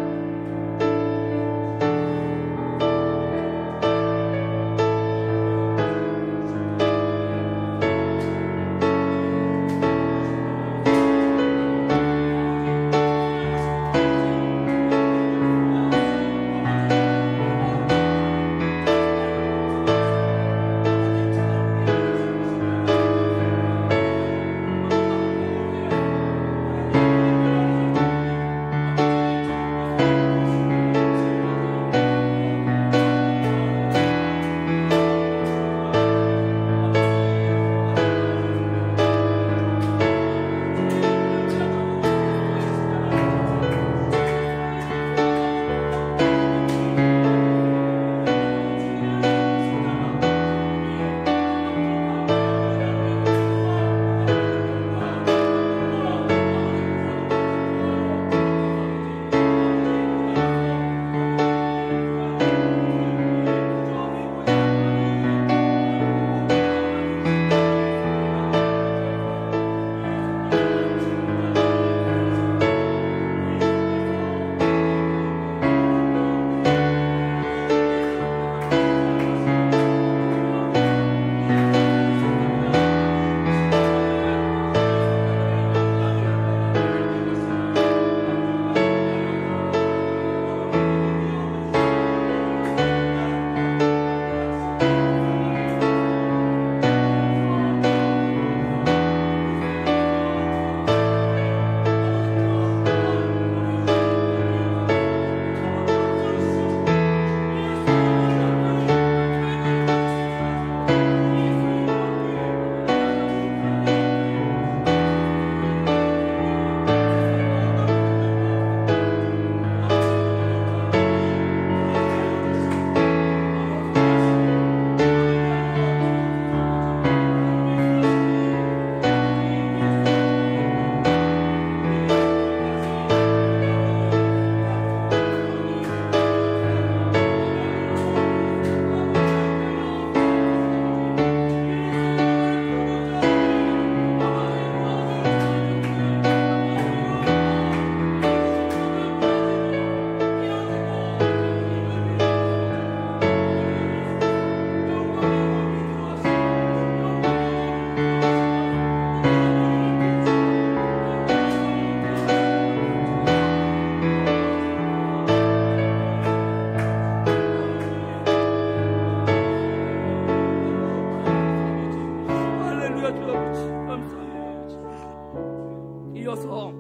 이어서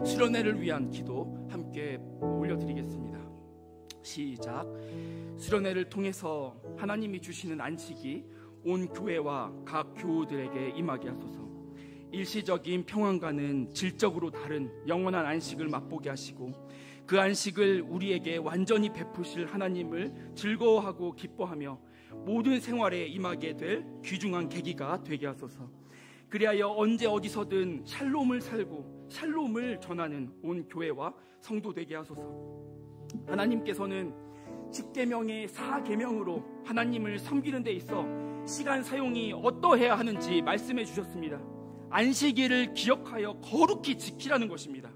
수련회를 위한 기도 함께 올려드리겠습니다. 시작. 수련회를 통해서 하나님이 주시는 안식이 온 교회와 각 교우들에게 임하게 하소서. 일시적인 평안과는 질적으로 다른 영원한 안식을 맛보게 하시고 그 안식을 우리에게 완전히 베푸실 하나님을 즐거워하고 기뻐하며 모든 생활에 임하게 될 귀중한 계기가 되게 하소서. 그리하여 언제 어디서든 샬롬을 살고 샬롬을 전하는 온 교회와 성도 되게 하소서. 하나님께서는 10계명의 4계명으로 하나님을 섬기는 데 있어 시간 사용이 어떠해야 하는지 말씀해 주셨습니다. 안식일을 기억하여 거룩히 지키라는 것입니다.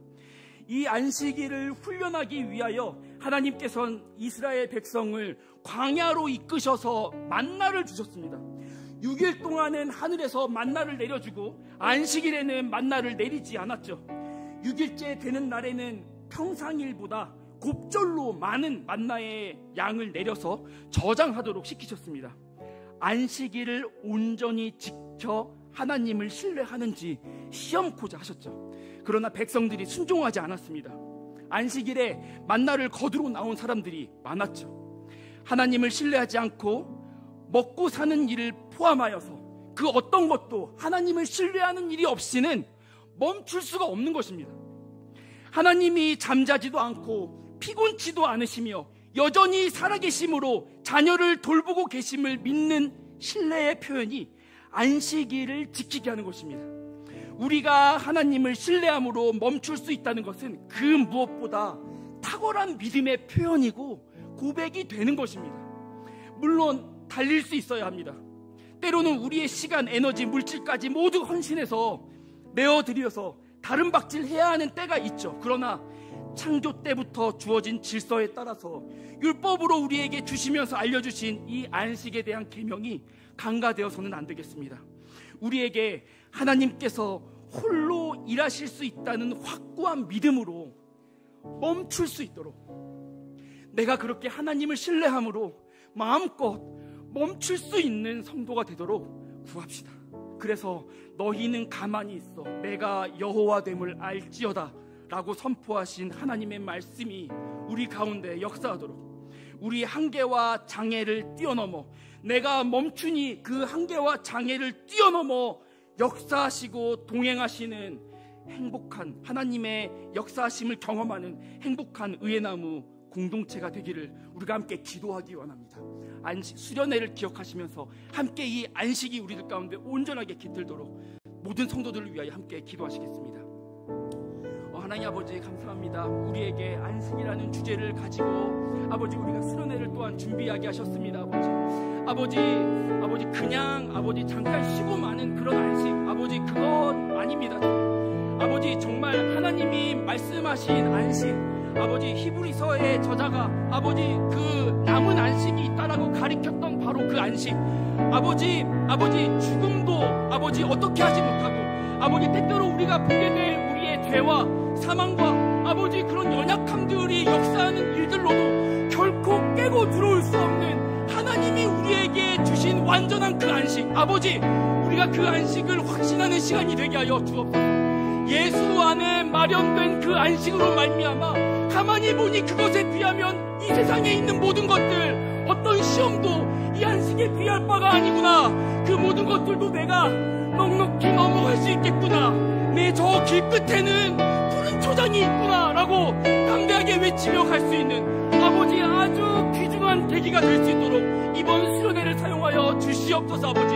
이 안식일을 훈련하기 위하여 하나님께서는 이스라엘 백성을 광야로 이끄셔서 만나를 주셨습니다. 6일 동안은 하늘에서 만나를 내려주고 안식일에는 만나를 내리지 않았죠. 6일째 되는 날에는 평상일보다 곱절로 많은 만나의 양을 내려서 저장하도록 시키셨습니다. 안식일을 온전히 지켜 하나님을 신뢰하는지 시험코자 하셨죠. 그러나 백성들이 순종하지 않았습니다. 안식일에 만나를 거두러 나온 사람들이 많았죠. 하나님을 신뢰하지 않고 먹고 사는 일을 포함하여서 그 어떤 것도 하나님을 신뢰하는 일이 없이는 멈출 수가 없는 것입니다. 하나님이 잠자지도 않고 피곤치도 않으시며 여전히 살아계심으로 자녀를 돌보고 계심을 믿는 신뢰의 표현이 안식일을 지키게 하는 것입니다. 우리가 하나님을 신뢰함으로 멈출 수 있다는 것은 그 무엇보다 탁월한 믿음의 표현이고 고백이 되는 것입니다. 물론 달릴 수 있어야 합니다. 때로는 우리의 시간, 에너지, 물질까지 모두 헌신해서 내어드려서 다른 박질해야 하는 때가 있죠. 그러나 창조 때부터 주어진 질서에 따라서 율법으로 우리에게 주시면서 알려주신 이 안식에 대한 계명이 간과되어서는 안 되겠습니다. 우리에게 하나님께서 홀로 일하실 수 있다는 확고한 믿음으로 멈출 수 있도록, 내가 그렇게 하나님을 신뢰함으로 마음껏 멈출 수 있는 성도가 되도록 구합시다. 그래서 너희는 가만히 있어 내가 여호와됨을 알지어다 라고 선포하신 하나님의 말씀이 우리 가운데 역사하도록, 우리 한계와 장애를 뛰어넘어 내가 멈추니 그 한계와 장애를 뛰어넘어 역사하시고 동행하시는 행복한 하나님의 역사하심을 경험하는 행복한 의회나무 공동체가 되기를 우리가 함께 기도하기 원합니다. 수련회를 기억하시면서 함께 이 안식이 우리들 가운데 온전하게 깃들도록 모든 성도들을 위하여 함께 기도하시겠습니다. 하나님 아버지 감사합니다. 우리에게 안식이라는 주제를 가지고 아버지 우리가 수련회를 또한 준비하게 하셨습니다. 아버지 그냥 아버지 잠깐 쉬고 마는 그런 안식, 아버지 그건 아닙니다. 아버지 정말 하나님이 말씀하신 안식, 아버지 히브리서의 저자가 아버지 그 남은 안식이 있다라고 가리켰던 바로 그 안식, 아버지 죽음도 아버지 어떻게 하지 못하고, 아버지 때때로 우리가 보게 될 우리의 죄와 사망과 아버지 그런 연약함들이 역사하는 일들로도 결코 깨고 들어올 수 없는 하나님이 우리에게 주신 완전한 그 안식, 아버지 우리가 그 안식을 확신하는 시간이 되게 하여 주옵소서. 예수 안에 마련된 그 안식으로 말미암아 가만히 보니 그것에 비하면 이 세상에 있는 모든 것들, 어떤 시험도 이 안식에 비할 바가 아니구나. 그 모든 것들도 내가 넉넉히 넘어갈 수 있겠구나. 내 저 길 끝에는 푸른 초장이 있구나 라고 담대하게 외치며 갈 수 있는 아버지 아주 귀중한 계기가 될 수 있도록 이번 수련회를 사용하여 주시옵소서. 아버지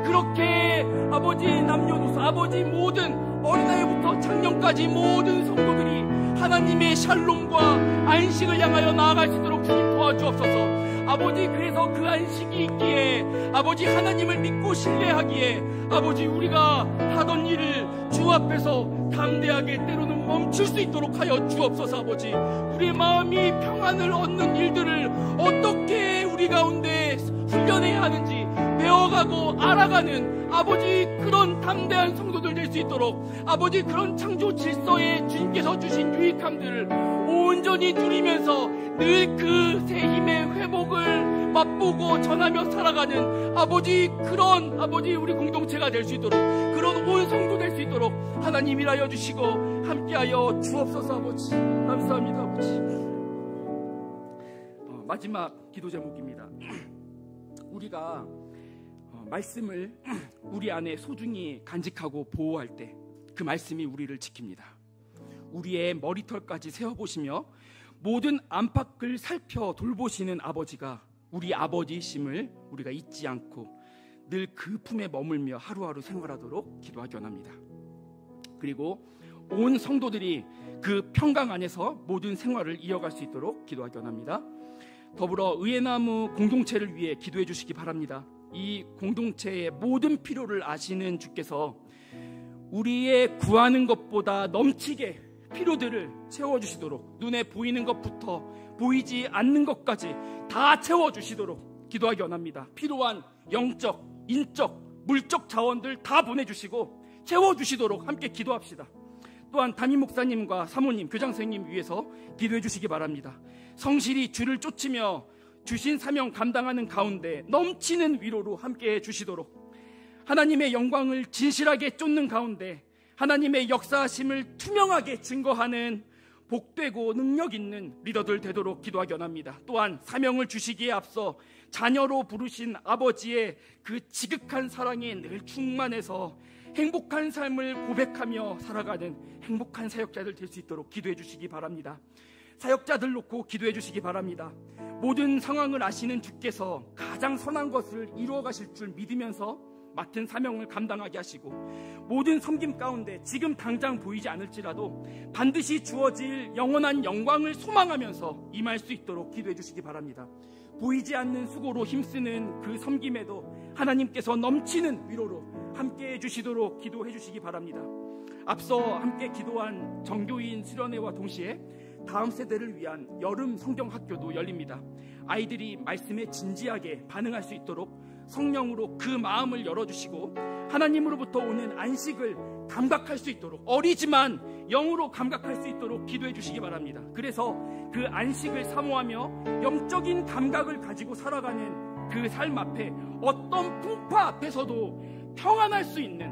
그렇게 아버지 남녀노소, 아버지 모든 어린아이부터 청년까지 모든 성도들이 하나님의 샬롬과 안식을 향하여 나아갈 수 있도록 주님 도와주옵소서. 아버지 그래서 그 안식이 있기에 아버지 하나님을 믿고 신뢰하기에 아버지 우리가 하던 일을 주 앞에서 담대하게 때로는 멈출 수 있도록 하여 주옵소서. 아버지 우리의 마음이 평안을 얻는 일들을 어떻게 우리 가운데 훈련해야 하는지 배워가고 알아가는 아버지 그런 담대한 성도들 될 수 있도록 아버지 그런 창조 질서에 주님께서 주신 유익함들을 온전히 온전히 누리면서 늘 그 새 힘의 회복을 맛보고 전하며 살아가는 아버지, 그런 아버지 우리 공동체가 될 수 있도록, 그런 온 성도 될 수 있도록 하나님 일하여 주시고 함께하여 주옵소서. 아버지 감사합니다. 아버지. 마지막 기도 제목입니다. 우리가 말씀을 우리 안에 소중히 간직하고 보호할 때 그 말씀이 우리를 지킵니다. 우리의 머리털까지 세어보시며 모든 안팎을 살펴 돌보시는 아버지가 우리 아버지이심을 우리가 잊지 않고 늘 그 품에 머물며 하루하루 생활하도록 기도하기 원합니다. 그리고 온 성도들이 그 평강 안에서 모든 생활을 이어갈 수 있도록 기도하기 원합니다. 더불어 의회나무 공동체를 위해 기도해 주시기 바랍니다. 이 공동체의 모든 필요를 아시는 주께서 우리의 구하는 것보다 넘치게 필요들을 채워주시도록, 눈에 보이는 것부터 보이지 않는 것까지 다 채워주시도록 기도하기 원합니다. 필요한 영적, 인적, 물적 자원들 다 보내주시고 채워주시도록 함께 기도합시다. 또한 담임 목사님과 사모님, 교장선생님 위해서 기도해 주시기 바랍니다. 성실히 주를 쫓으며 주신 사명 감당하는 가운데 넘치는 위로로 함께해 주시도록, 하나님의 영광을 진실하게 쫓는 가운데 하나님의 역사하심을 투명하게 증거하는 복되고 능력 있는 리더들 되도록 기도하기 원합니다. 또한 사명을 주시기에 앞서 자녀로 부르신 아버지의 그 지극한 사랑에 늘 충만해서 행복한 삶을 고백하며 살아가는 행복한 사역자들 될 수 있도록 기도해 주시기 바랍니다. 사역자들 놓고 기도해 주시기 바랍니다. 모든 상황을 아시는 주께서 가장 선한 것을 이루어 가실 줄 믿으면서 맡은 사명을 감당하게 하시고, 모든 섬김 가운데 지금 당장 보이지 않을지라도 반드시 주어질 영원한 영광을 소망하면서 임할 수 있도록 기도해 주시기 바랍니다. 보이지 않는 수고로 힘쓰는 그 섬김에도 하나님께서 넘치는 위로로 함께해 주시도록 기도해 주시기 바랍니다. 앞서 함께 기도한 정교인 수련회와 동시에 다음 세대를 위한 여름 성경학교도 열립니다. 아이들이 말씀에 진지하게 반응할 수 있도록 성령으로 그 마음을 열어주시고 하나님으로부터 오는 안식을 감각할 수 있도록, 어리지만 영으로 감각할 수 있도록 기도해 주시기 바랍니다. 그래서 그 안식을 사모하며 영적인 감각을 가지고 살아가는 그 삶 앞에 어떤 풍파 앞에서도 평안할 수 있는,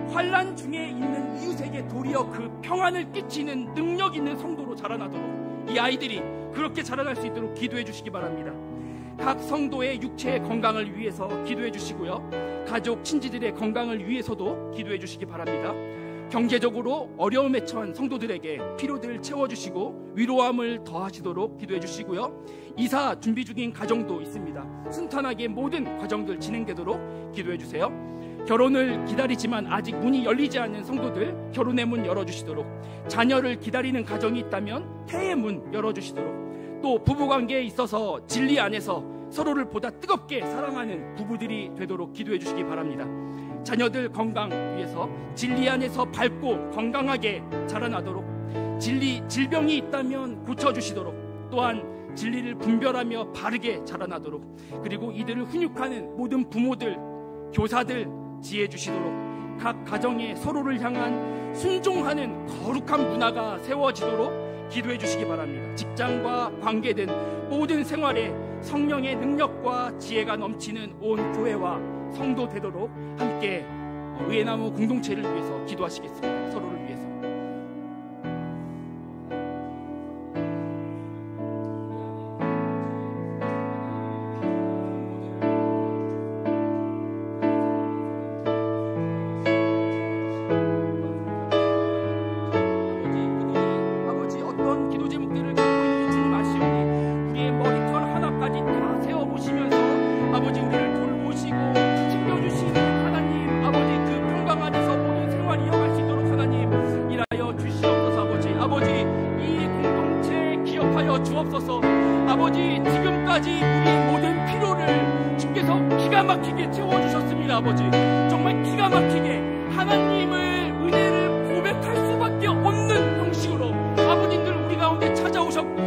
환난 중에 있는 이웃에게 도리어 그 평안을 끼치는 능력 있는 성도로 자라나도록 이 아이들이 그렇게 자라날 수 있도록 기도해 주시기 바랍니다. 각 성도의 육체의 건강을 위해서 기도해 주시고요, 가족, 친지들의 건강을 위해서도 기도해 주시기 바랍니다. 경제적으로 어려움에 처한 성도들에게 필요들을 채워주시고 위로함을 더하시도록 기도해 주시고요, 이사 준비 중인 가정도 있습니다. 순탄하게 모든 과정들 진행되도록 기도해 주세요. 결혼을 기다리지만 아직 문이 열리지 않은 성도들 결혼의 문 열어주시도록, 자녀를 기다리는 가정이 있다면 태의 문 열어주시도록, 또 부부관계에 있어서 진리 안에서 서로를 보다 뜨겁게 사랑하는 부부들이 되도록 기도해 주시기 바랍니다. 자녀들 건강 위해서 진리 안에서 밝고 건강하게 자라나도록, 질병이 있다면 고쳐주시도록, 또한 진리를 분별하며 바르게 자라나도록, 그리고 이들을 훈육하는 모든 부모들, 교사들 지혜 주시도록, 각 가정에 서로를 향한 순종하는 거룩한 문화가 세워지도록 기도해 주시기 바랍니다. 직장과 관계된 모든 생활에 성령의 능력과 지혜가 넘치는 온 교회와 성도 되도록 함께 의회나무 공동체를 위해서 기도하시겠습니다. 서로를 위해서. 아버지, 지금까지 우리의 모든 필요를 주께서 기가 막히게 채워주셨습니다. 아버지, 정말 기가 막히게 하나님을 은혜를 고백할 수밖에 없는 형식으로 아버지들 우리 가운데 찾아오셨고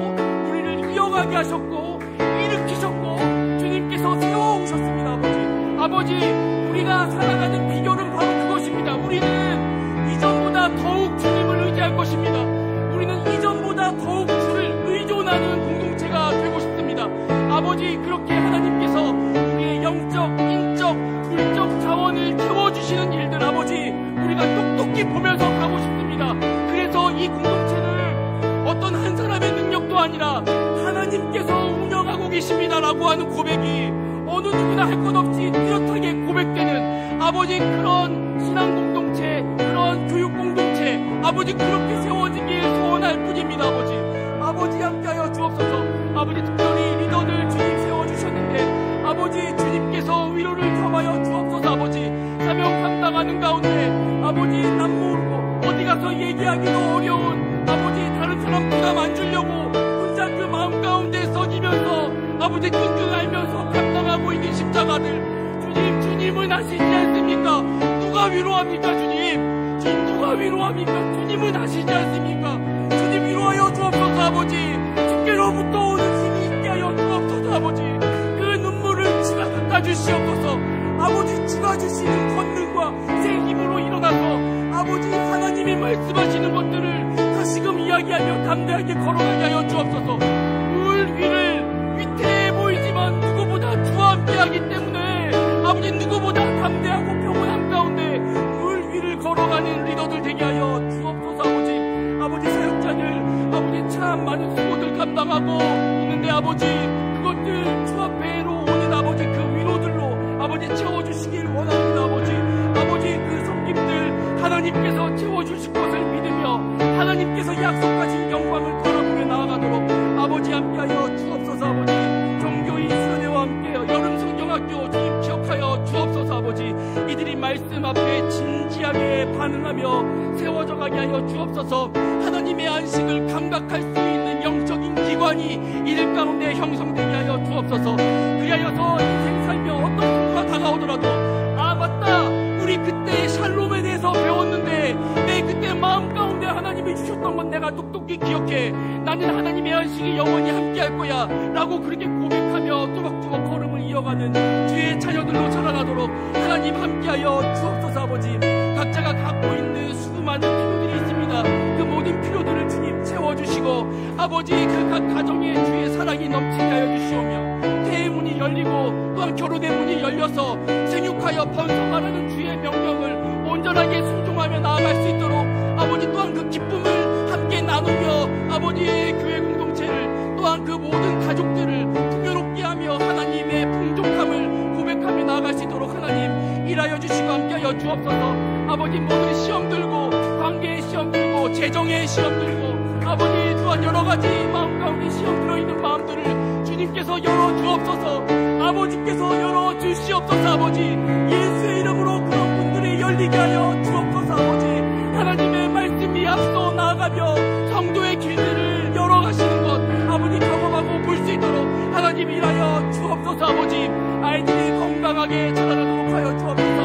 우리를 이어가게 하셨고 일으키셨고 주님께서 세워오셨습니다. 아버지, 우리가 살아가는 비결은 바로 그것입니다. 우리는 이전보다 더욱 주님을 의지할 것입니다. 우리는 이전보다 더욱 주를 아버지 그렇게 하나님께서 우리의 영적, 인적, 물적 자원을 채워주시는 일들 아버지 우리가 똑똑히 보면서 가고 싶습니다. 그래서 이 공동체를 어떤 한 사람의 능력도 아니라 하나님께서 운영하고 계십니다라고 하는 고백이 어느 누구나 할 것 없이 뚜렷하게 고백되는 아버지 그런 신앙 공동체, 그런 교육 공동체 아버지 그렇게 세워지길 소원할 뿐입니다. 아버지 함께하여 주옵소서. 아버지 특별히 리더들 주님 세워주셨는데 아버지 주님께서 위로를 겸하여 주옵소서. 아버지 사명 감당하는 가운데 아버지 남 모르고 어디 가서 얘기하기도 어려운 아버지 다른 사람 부담 안 주려고 혼자 그 마음 가운데 써지면서 아버지 끙끙 앓면서 감당하고 있는 십자가들 주님은 하시지 않습니까? 누가 위로합니까 주님? 주님 누가 위로합니까? 주님은 하시지 않습니까? 주님 위로하여 주옵소서. 아버지 주께로부터 오는 힘이 있게 하여 주옵소서. 아버지 그 눈물을 주가 닦아주시옵소서. 아버지 주가 주시는 권능과 새 힘으로 일어나서 아버지 하나님이 말씀하시는 것들을 다시금 이야기하며 담대하게 걸어가게 하여 주옵소서. 물 위를 위태해 보이지만 누구보다 주와 함께하기 때문에 아버지 누구보다 담대하고 평온한 가운데 물 위를 걸어가는 리더들 되게 하여 주옵소서. 아버지 사역자들 아버지 참 많은 수고들 감당하고 있는데 아버지 그것들 주 앞에로 오는 아버지 그 위로들로 아버지 채워주시길 원합니다. 아버지 그 섬김들 하나님께서 채워주실 것을 믿으며 하나님께서 약속하신 영광을 바라보며 나아가도록 아버지 함께하여 주옵소서. 아버지 정교히 수련회와 함께 여름 성경학교 주님 기억하여 주옵소서. 아버지 이들이 말씀 앞에 진지하게 반응하며 세워져 가게 하여 주옵소서. 하나님의 안식을 감각할 수 있는 영적인 기관이 이들 가운데 형성되게 하여 주옵소서. 그리하여서 인생 살며 어떤 순간 다가오더라도 아 맞다 우리 그때 샬롬에 대해서 배웠는데 내 그때 마음 가운데 하나님이 주셨던 건 내가 똑똑히 기억해. 나는 하나님의 안식이 영원히 함께할 거야 라고 그렇게 고백하며 뚜벅뚜벅 걸음을 이어가는 주의 자녀들로 자라나도록 하나님 함께하여 주옵소서. 아버지 각자가 갖고 있는 수많은 필요들이 있습니다. 그 모든 필요들을 주님 채워주시고 아버지 그 각 가정에 주의 사랑이 넘치게 하여 주시오며 태의 문이 열리고 또한 결혼의 문이 열려서 생육하여 번성하라는 주의 명령을 온전하게 순종하며 나아갈 수 있도록 아버지 또한 그 기쁨을 함께 나누며 아버지의 교회 공동체를 또한 그 모든 가족들을 풍요롭게 하며 하나님의 풍족함을 고백하며 나아갈 수 있도록 하나님 일하여 주시고 함께하여 주옵소서. 아버지 모든 시험 들고 관계의 시험 들고 재정의 시험 들고 아버지 또한 여러가지 마음 가운데 시험 들어있는 마음들을 주님께서 열어주옵소서. 아버지께서 열어주시옵소서. 아버지 예수의 이름으로 그런 문들이 열리게 하여 주옵소서. 아버지 하나님의 말씀이 앞서 나아가며 성도의 길들을 열어가시는 것 아버지 경험하고 볼 수 있도록 하나님 일하여 주옵소서. 아버지 아이들이 건강하게 자라나도록 하여 주옵소서.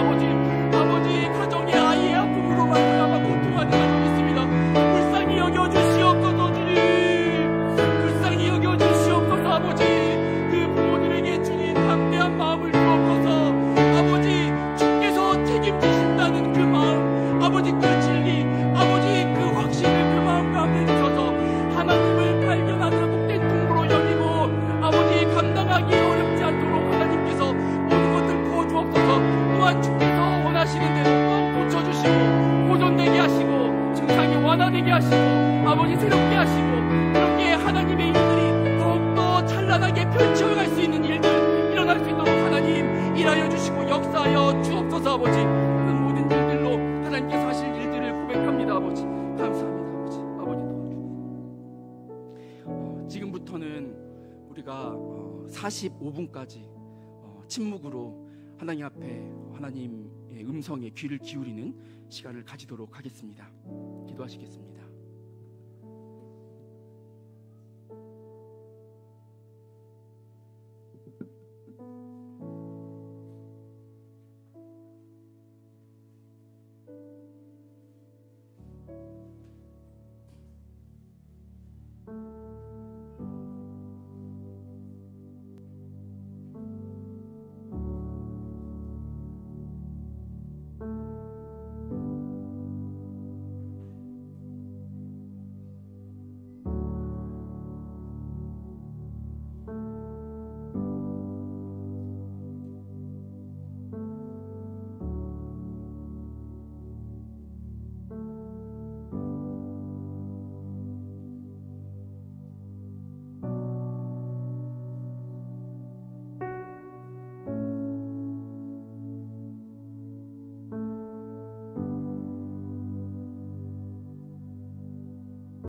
아버지 가정의 아이의 아픔으로 말미암아 고통하는 가정이 있습니다. 불쌍히 여겨주시옵소서. 주님 불쌍히 여겨주시옵소서. 아버지 그 부모들에게 주님 담대한 마음을 주옵소서. 아버지 주께서 책임지신다는 그 마음 아버지 그 진리 아버지 그 확신을 그 마음 가운데 주셔서 하나님을 발견하는 복된 통로로 열리고 아버지 감당하기 어렵지 않도록 하나님께서 모든 것들 부어주옵소서. 또한 주께서 원하시는 대로 또한 고쳐주시고 보존되게 하시고 증상이 완화되게 하시고 아버지 새롭게 하시고 그렇게 하나님의 일들이 더욱더 찬란하게 펼쳐갈 수 있는 일들 일어날 수 있도록 하나님 일하여 주시고 역사하여 주옵소서. 아버지 그 모든 일들로 하나님께서 하실 일들을 고백합니다. 아버지 감사합니다. 아버지 도와주세요. 지금부터는 우리가 45분까지 침묵으로 하나님 앞에 하나님의 음성에 귀를 기울이는 시간을 가지도록 하겠습니다. 기도하시겠습니다.